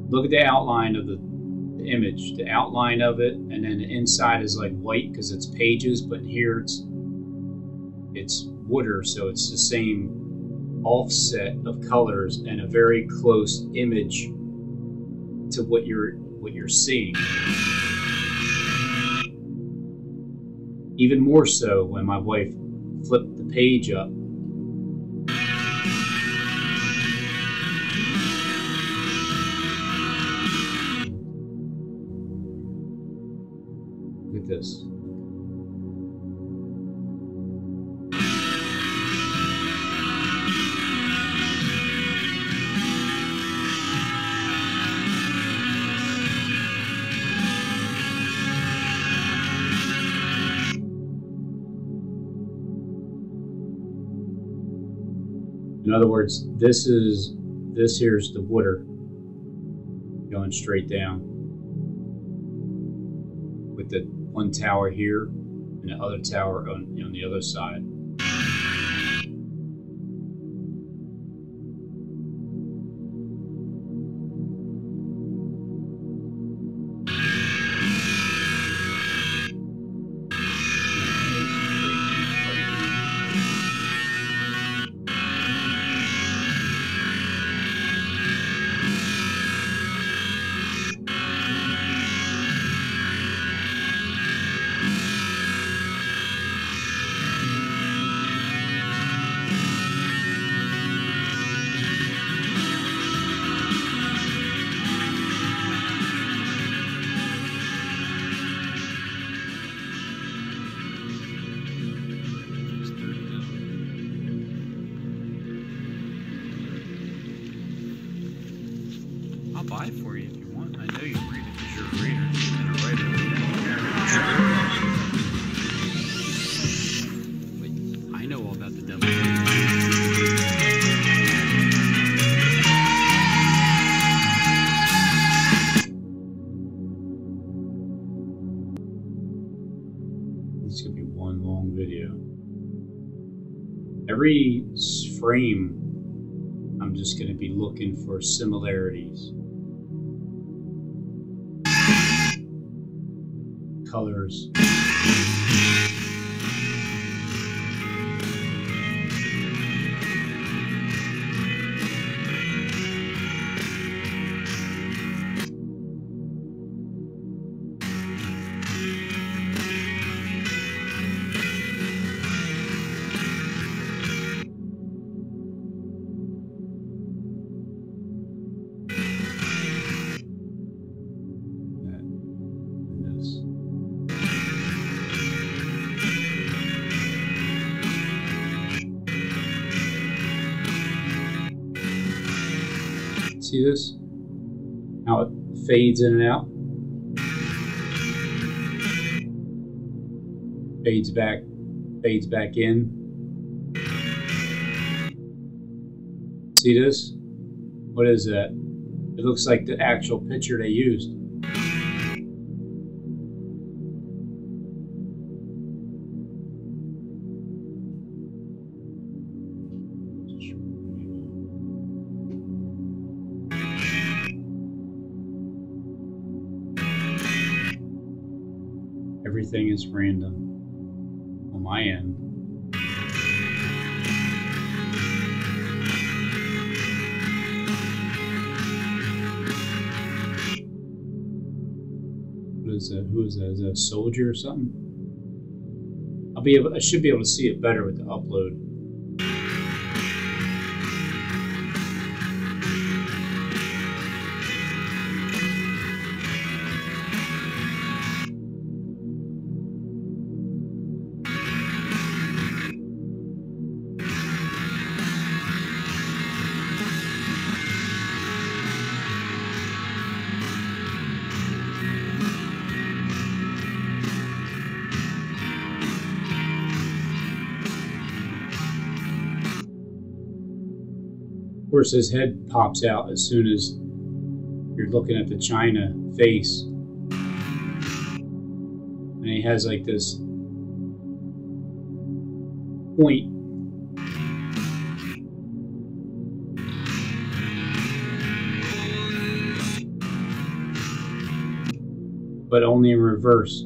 Speaker 2: Look at the outline of the image, the outline of it, and then the inside is like white because it's pages, but here it's water, so it's the same offset of colors and a very close image to what you're seeing. Even more so when my wife flipped the page up. Look at this. In other words, this here's the water going straight down with the one tower here and the other tower on the other side.
Speaker 3: I'll buy it for you if you want. I know you read it because you're a reader and a writer. Wait, I know all about the devil.
Speaker 2: This could be one long video. Every frame, I'm just going to be looking for similarities. Colors. See this? How it fades in and out? Fades back in. See this? What is that? It looks like the actual picture they used. Everything is random on my end. What is that? Who is that? Is that a soldier or something? I should be able to see it better with the upload. course, his head pops out as soon as you're looking at the China face. And he has like this point. But only in reverse.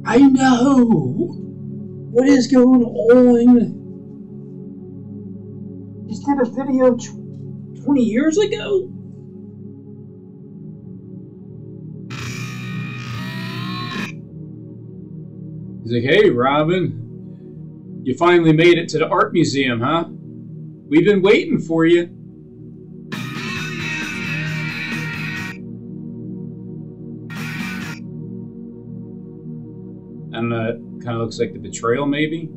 Speaker 2: I know! What is going on? Just did a video 20 years ago? He's like, hey, Robin. You finally made it to the art museum, huh? We've been waiting for you. I don't know, it kind of looks like the betrayal, maybe?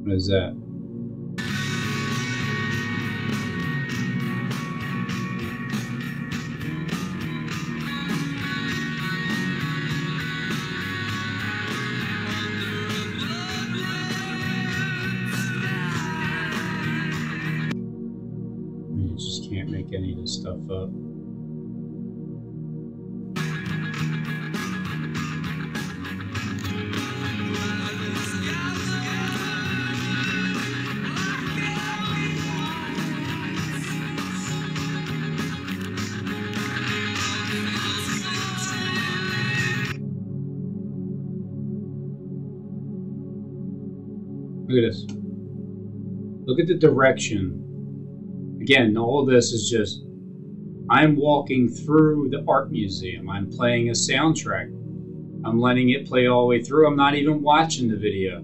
Speaker 2: What is that? You just can't make any of this stuff up. Look at this. Look at the direction. Again, all of this is just, I'm walking through the art museum. I'm playing a soundtrack. I'm letting it play all the way through. I'm not even watching the video.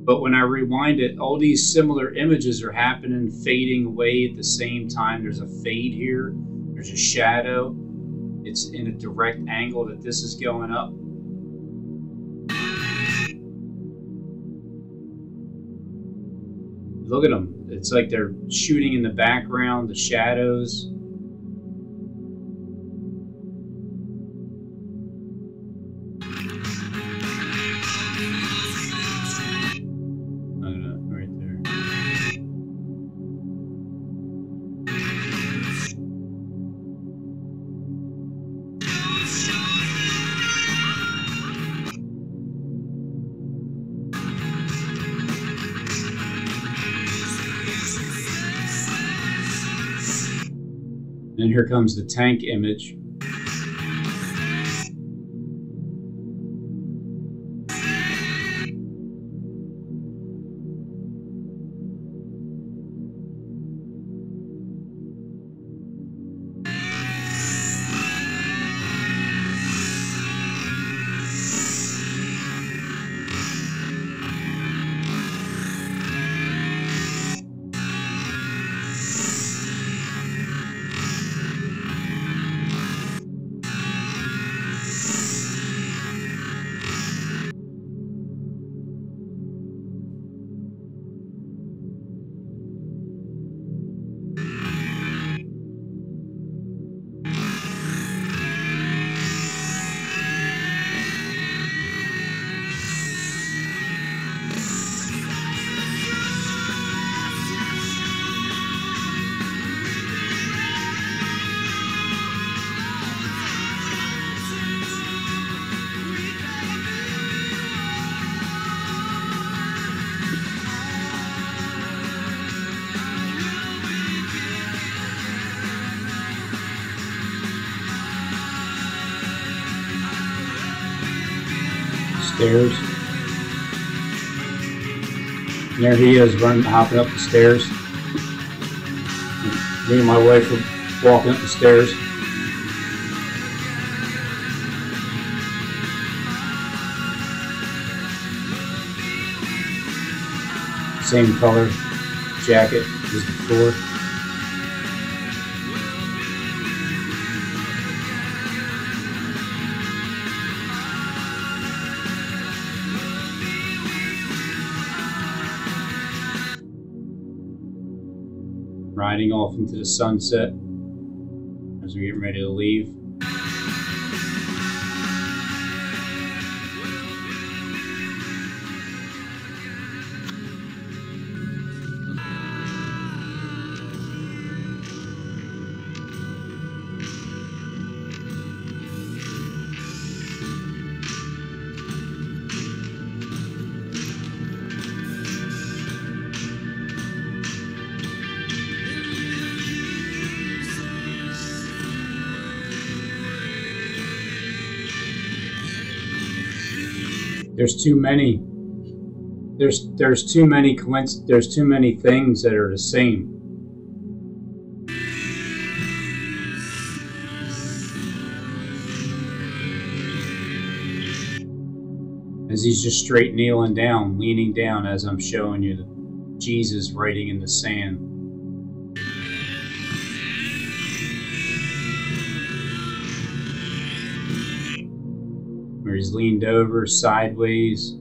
Speaker 2: But when I rewind it, all these similar images are happening, fading away at the same time. There's a fade here. There's a shadow. It's in a direct angle that this is going up. Look at them. It's like they're shooting in the background, the shadows. I don't know, right there. And here comes the tank image. Stairs. And there he is hopping up the stairs. Me and my wife were walking up the stairs. Same color jacket as before. Riding off into the sunset as we get ready to leave. There's too many. There's too many things that are the same. As he's just straight kneeling down, leaning down as I'm showing you Jesus writing in the sand. Where he's leaned over sideways.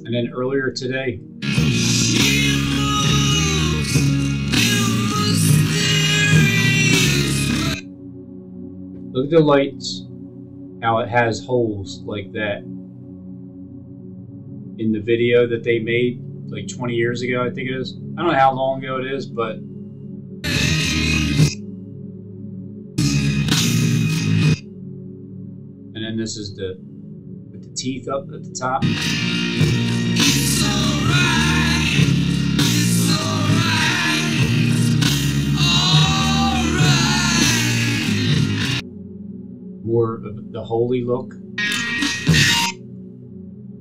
Speaker 2: And then earlier today, look at the lights. How it has holes like that. In the video that they made like 20 years ago, I think it is. I don't know how long ago it is, but and then this is with the teeth up at the top.
Speaker 1: It's alright. It's alright.
Speaker 2: More of the holy look in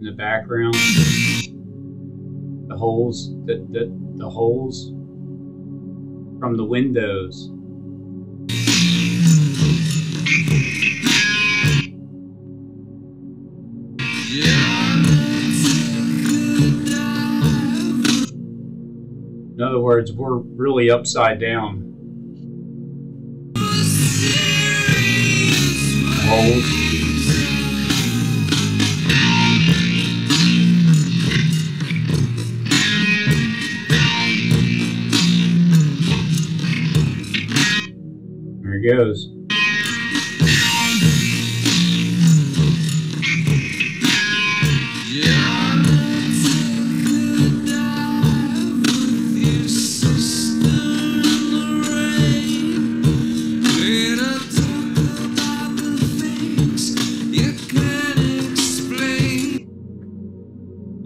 Speaker 2: the background. The holes, the holes from the windows. In other words, we're really upside down. Holes. There he goes.
Speaker 1: Your sister in the rain.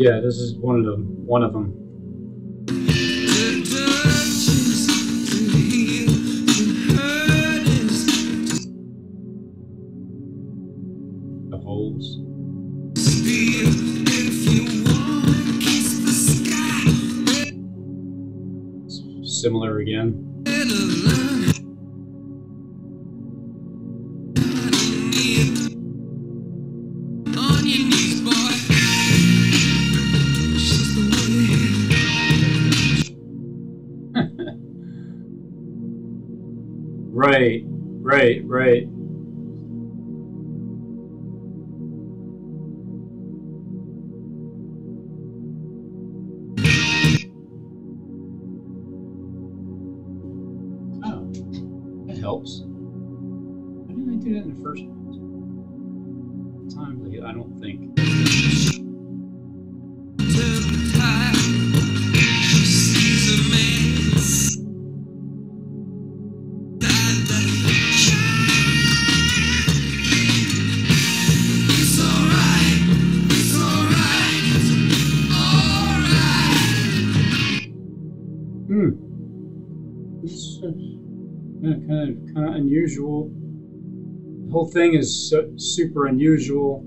Speaker 2: Yeah, this is one of them. One of them. The holes. Similar again. Right. Oh, that helps. Why didn't I do that in the first time? I don't think. It's kind of unusual. The whole thing is super unusual.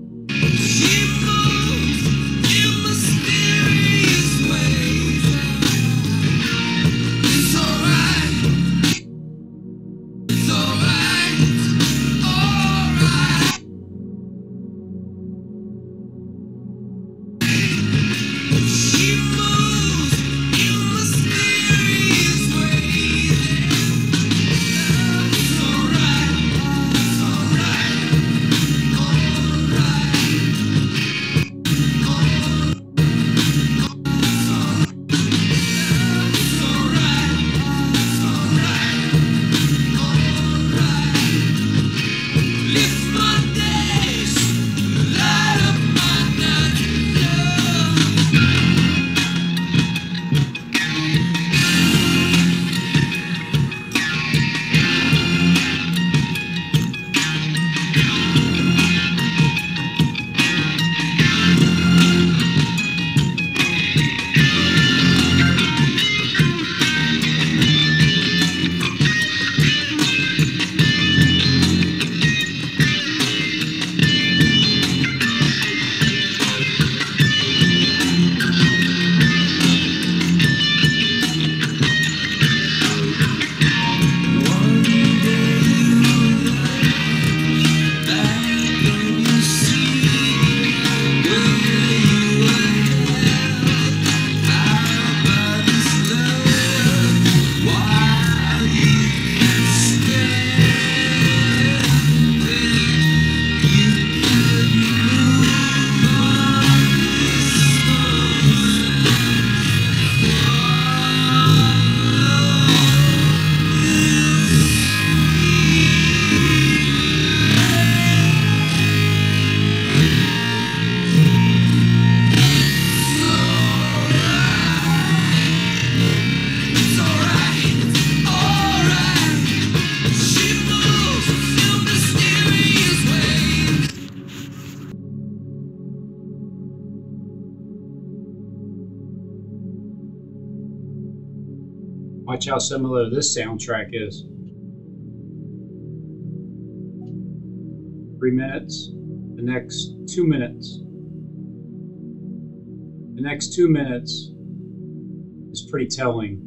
Speaker 2: Watch how similar this soundtrack is. 3 minutes, the next 2 minutes. The next 2 minutes is pretty telling.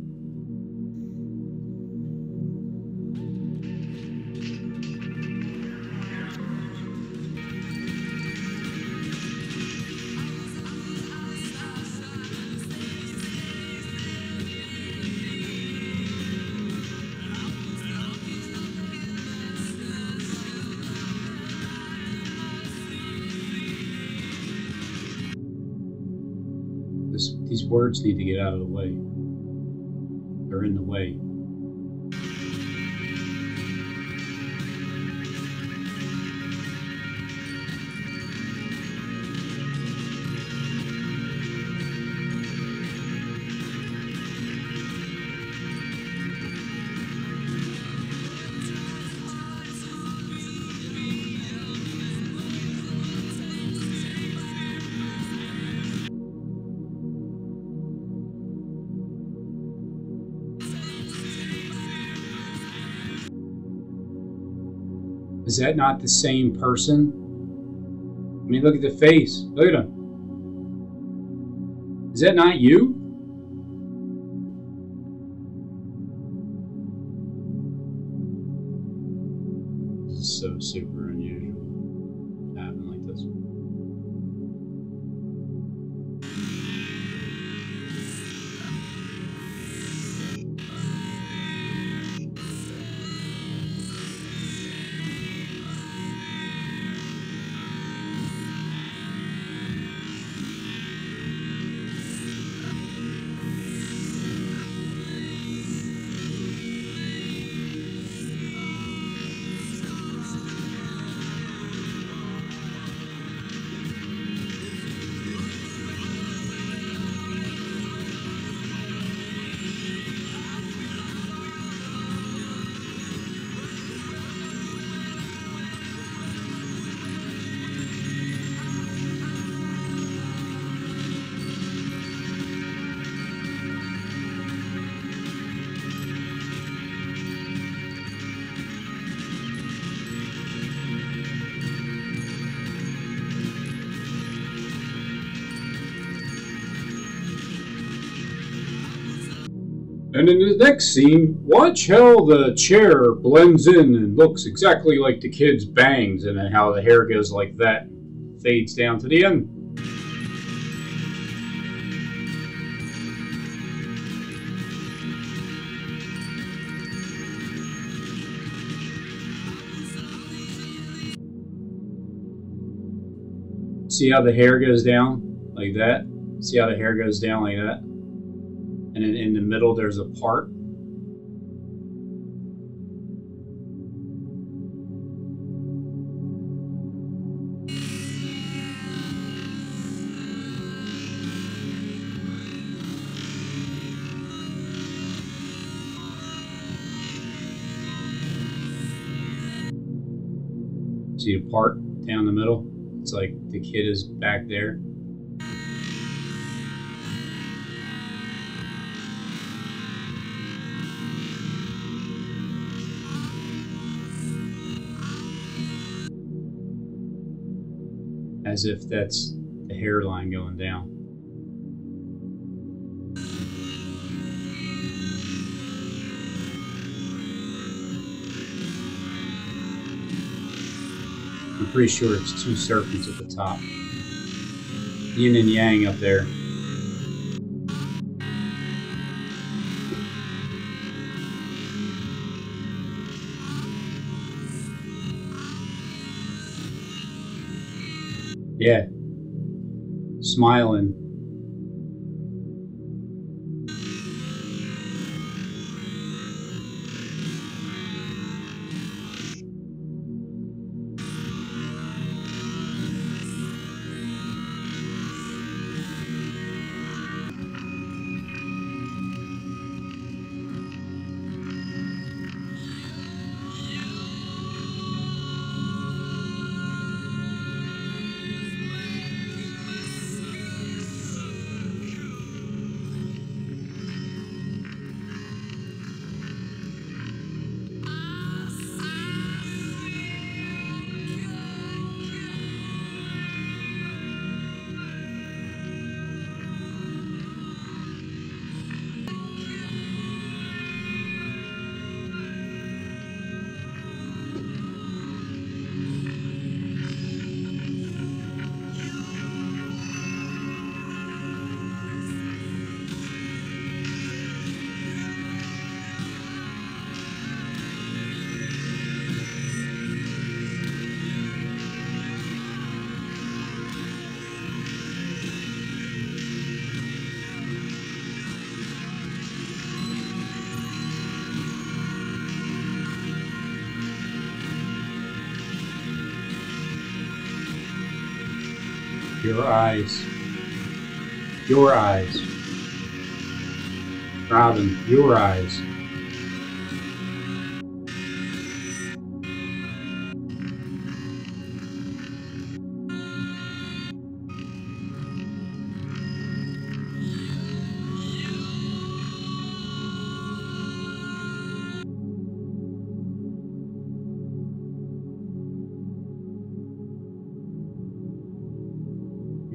Speaker 2: These words need to get out of the way. They're in the way. Is that not the same person? I mean, look at the face. Look at him. Is that not you? This is so super unusual to happen like this. And in the next scene, watch how the chair blends in and looks exactly like the kid's bangs, and then how the hair goes like that, fades down to the end. See how the hair goes down like that? See how the hair goes down like that? And then in the middle there's a part. See the part down the middle? It's like the kid is back there. As if that's the hairline going down. I'm pretty sure it's two serpents at the top. Yin and yang up there. Yeah. Smiling. Your eyes. Your eyes. Robin, your eyes.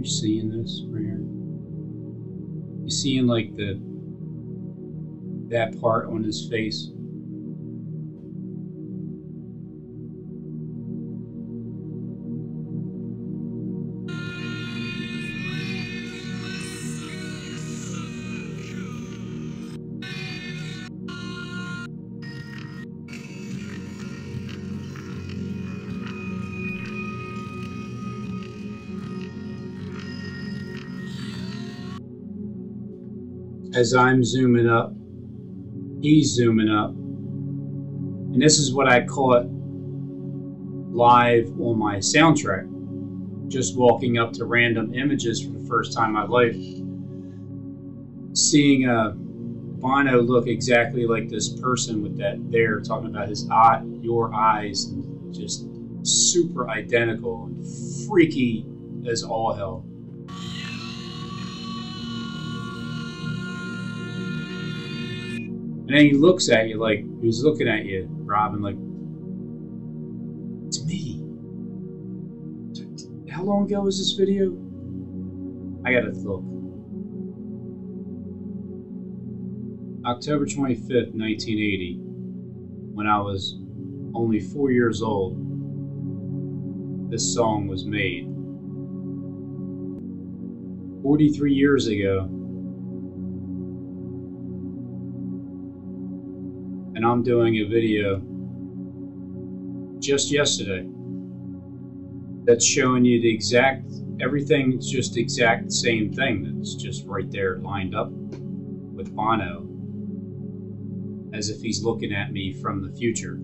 Speaker 2: you seeing this right here? You seeing like that part on his face? As I'm zooming up, he's zooming up. And this is what I caught live on my soundtrack. Just walking up to random images for the first time in my life. Seeing Bono look exactly like this person with that there, talking about his eye, your eyes, and just super identical and freaky as all hell. And then he looks at you like, he's looking at you, Robin, like, it's me. How long ago was this video? I gotta look. October 25th, 1980, when I was only 4 years old, this song was made. 43 years ago, and I'm doing a video just yesterday that's showing you the exact, everything's just the exact same thing that's just right there lined up with Bono, as if he's looking at me from the future.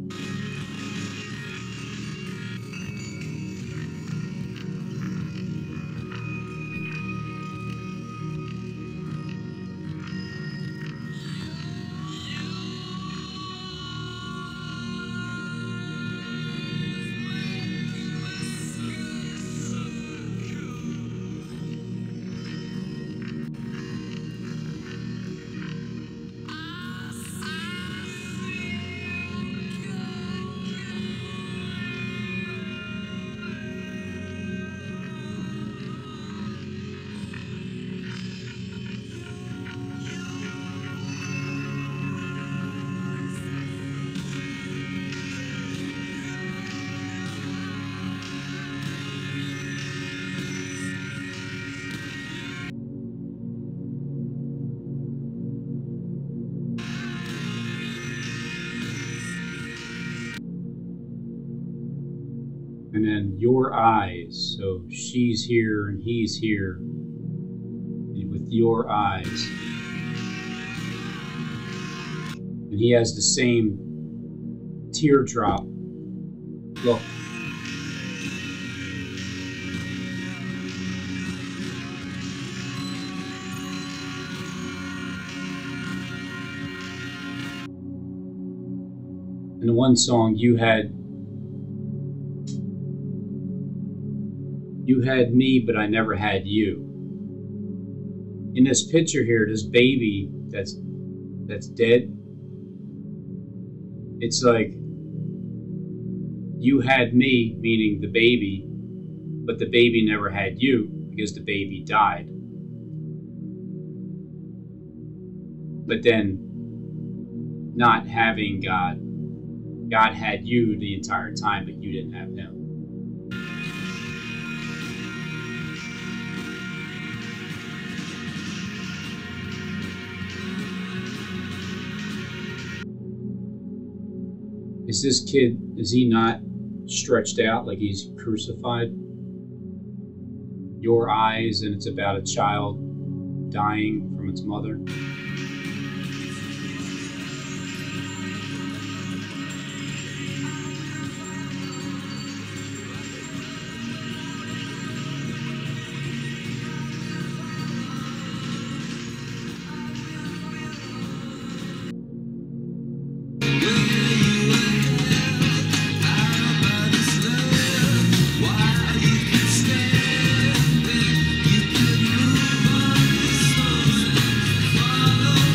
Speaker 2: And then your eyes, so she's here and he's here, and with your eyes. And he has the same teardrop look. In the one song, you had me, but I never had you. In this picture here, this baby that's dead, it's like you had me, meaning the baby, but the baby never had you because the baby died. But then, not having God had you the entire time, but you didn't have him. Is this kid, is he not stretched out like he's crucified? Your eyes, and it's about a child dying from its mother.
Speaker 1: Follow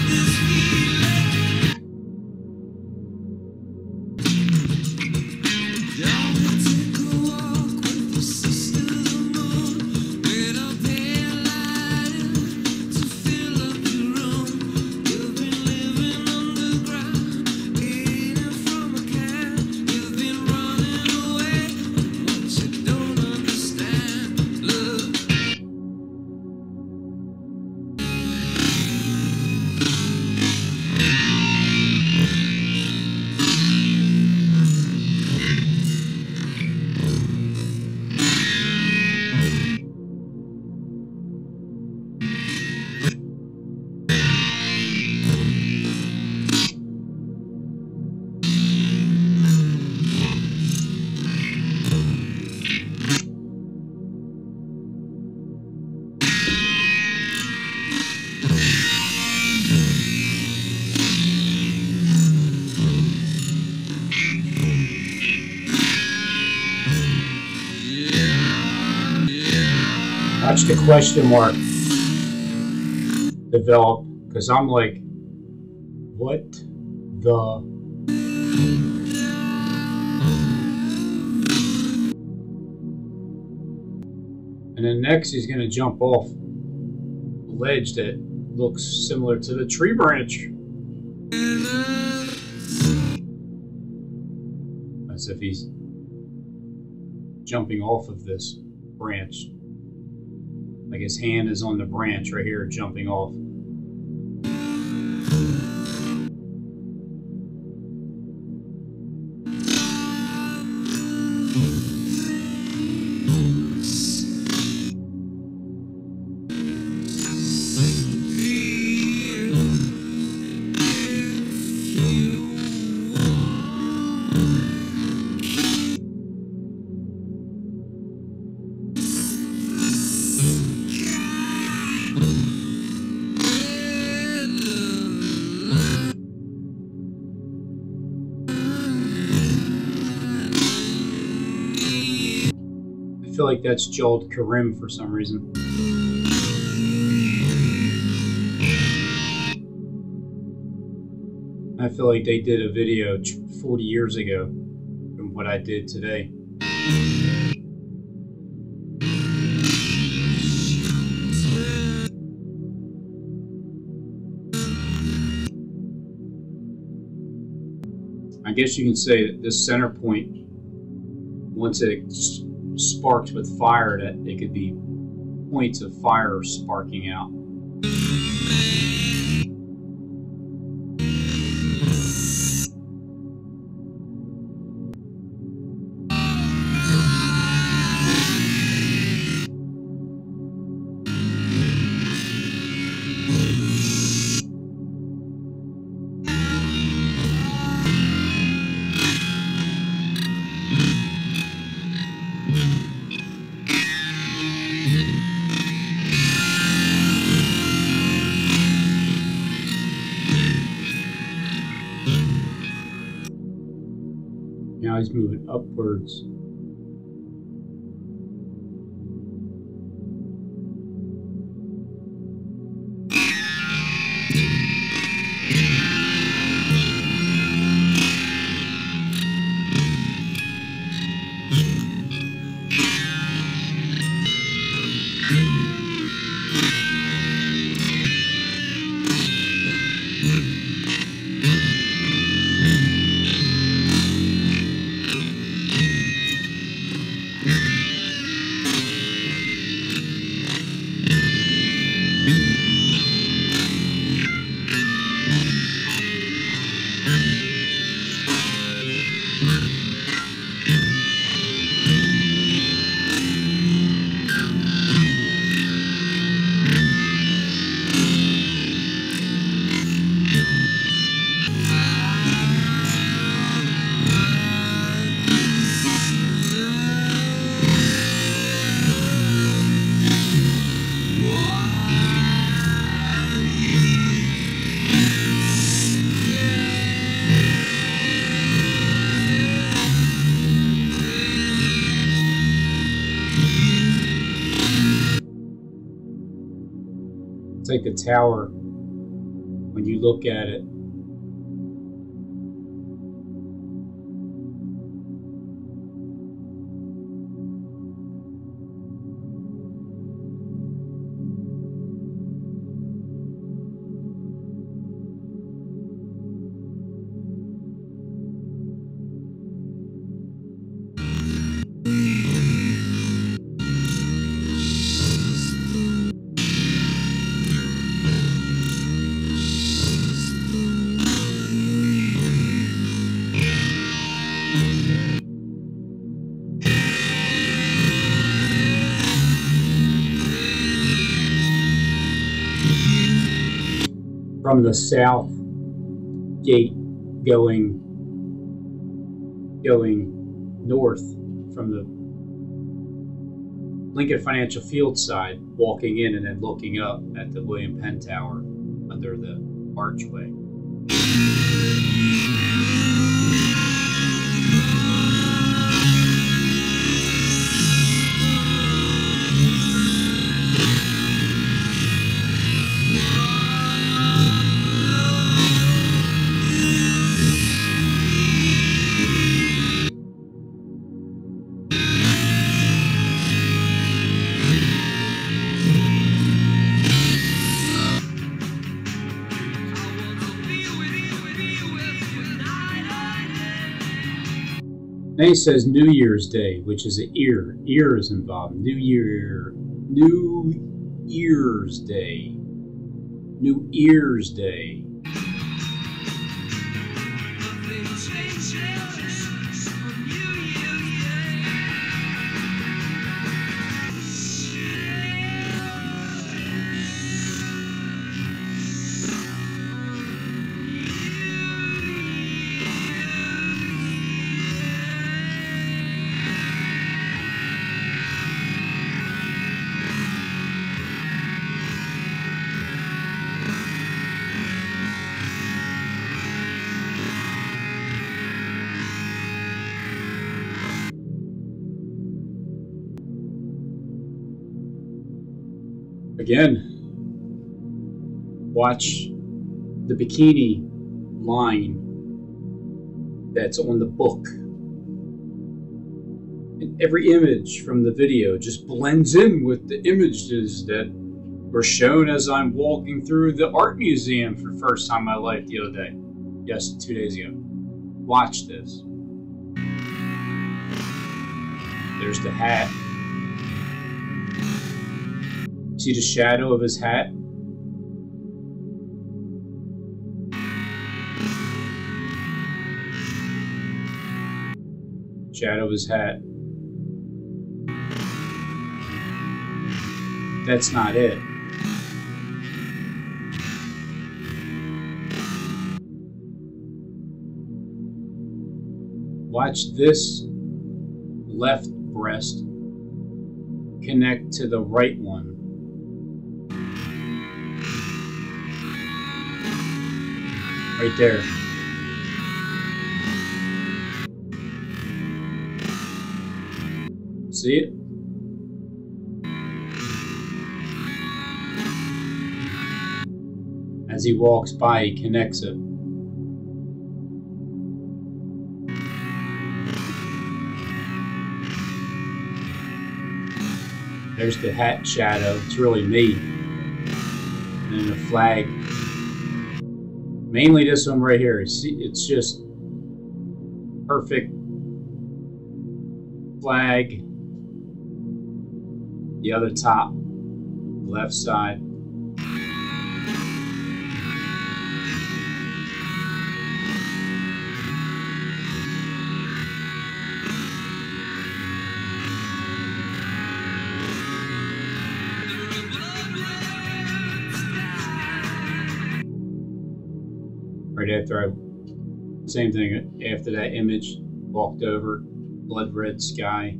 Speaker 2: watch the question mark develop, because I'm like, what the? And then next he's going to jump off a ledge that looks similar to the tree branch. As if he's jumping off of this branch. Like his hand is on the branch right here, jumping off. I feel like that's Jald Karim for some reason. I feel like they did a video 40 years ago from what I did today. I guess you can say that this center point, once it sparks with fire, that it could be points of fire sparking out. Now he's moving upwards. It's like the tower when you look at it. From the south gate going north from the Lincoln Financial Field side, walking in and then looking up at the William Penn Tower under the archway. Then he says New Year's Day, which is an ear. Ear is involved. New Year's Day. New Year's Day. Again, watch the bikini line that's on the book. And every image from the video just blends in with the images that were shown as I'm walking through the art museum for the first time in my life the other day. Yes, 2 days ago. Watch this. There's the hat. See the shadow of his hat? Shadow of his hat. That's not it. Watch this left breast connect to the right one. Right there. See it? As he walks by, he connects it. There's the hat shadow. It's really me. And then the flag. Mainly this one right here. See, it's just perfect flag. The other top, left side. Right after same thing, after that image, walked over, blood red sky.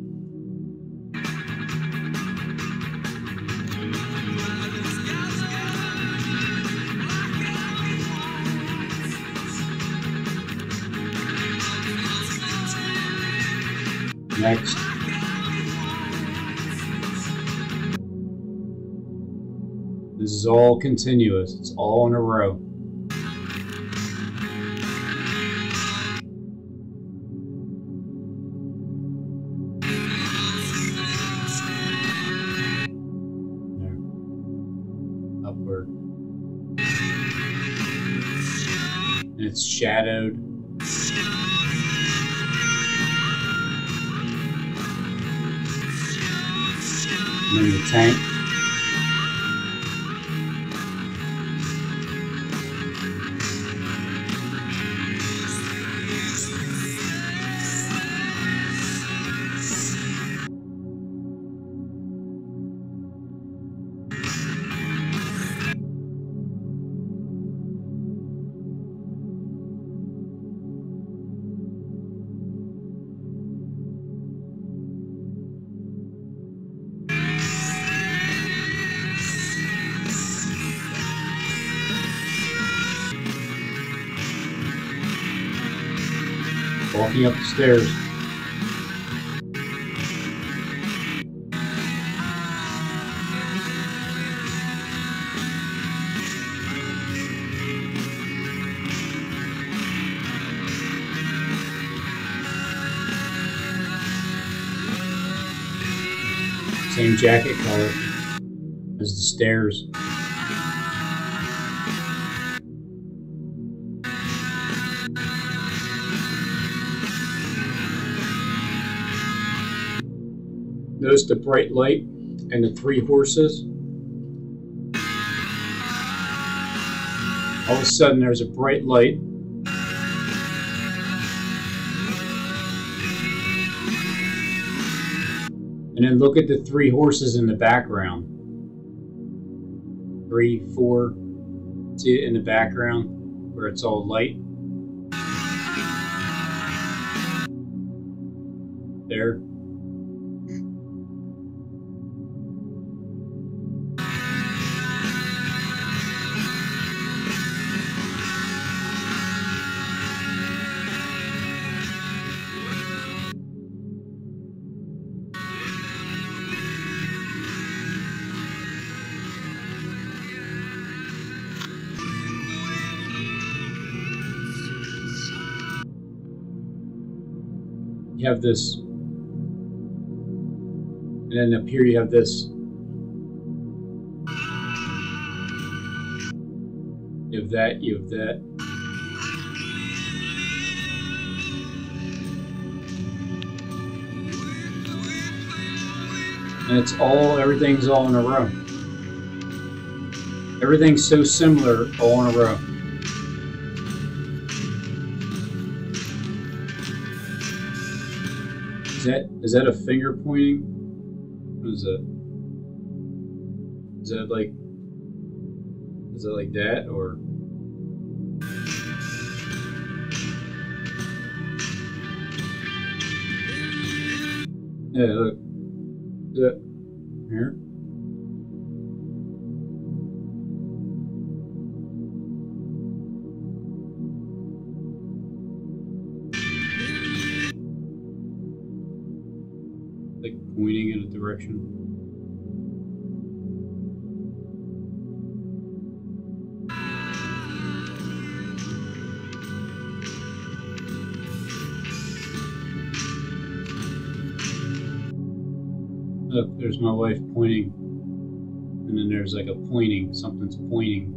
Speaker 2: Next. This is all continuous, it's all in a row. Upward. And it's shadowed. And then the tank. Walking up the stairs. Same jacket color as the stairs. Notice the bright light and the 3 horses. All of a sudden there's a bright light. And then look at the 3 horses in the background. 3, 4. See it in the background where it's all light? There. You have this, and then up here you have this. You have that, you have that. And it's all, everything's all in a row. Everything's so similar, all in a row. Is that a finger pointing? What is that? Is that like that, or? Yeah, look. Is that here? Like pointing in a direction. Look, there's my wife pointing, and then there's like a pointing, something's pointing.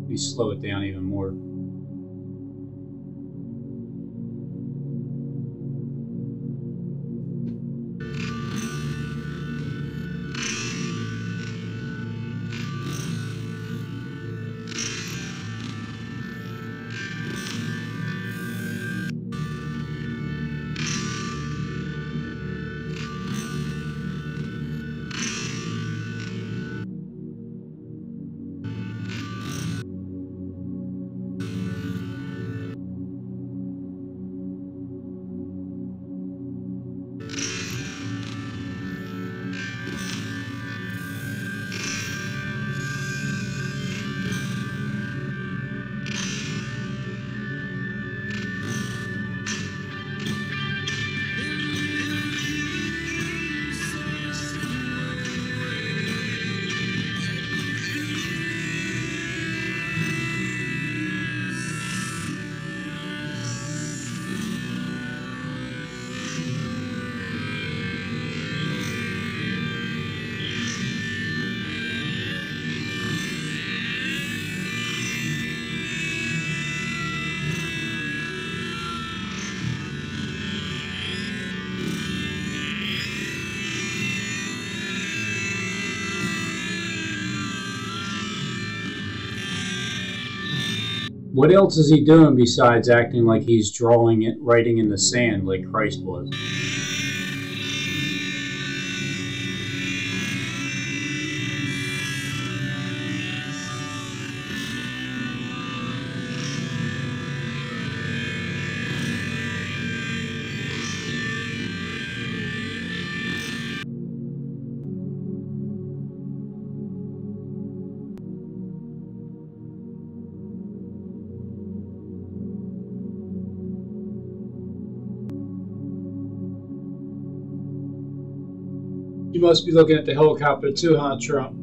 Speaker 2: Let me slow it down even more. What else is he doing besides acting like he's drawing it, writing in the sand like Christ was? You must be looking at the helicopter too, huh, Trump?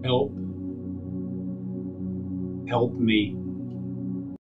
Speaker 2: Help. Help me.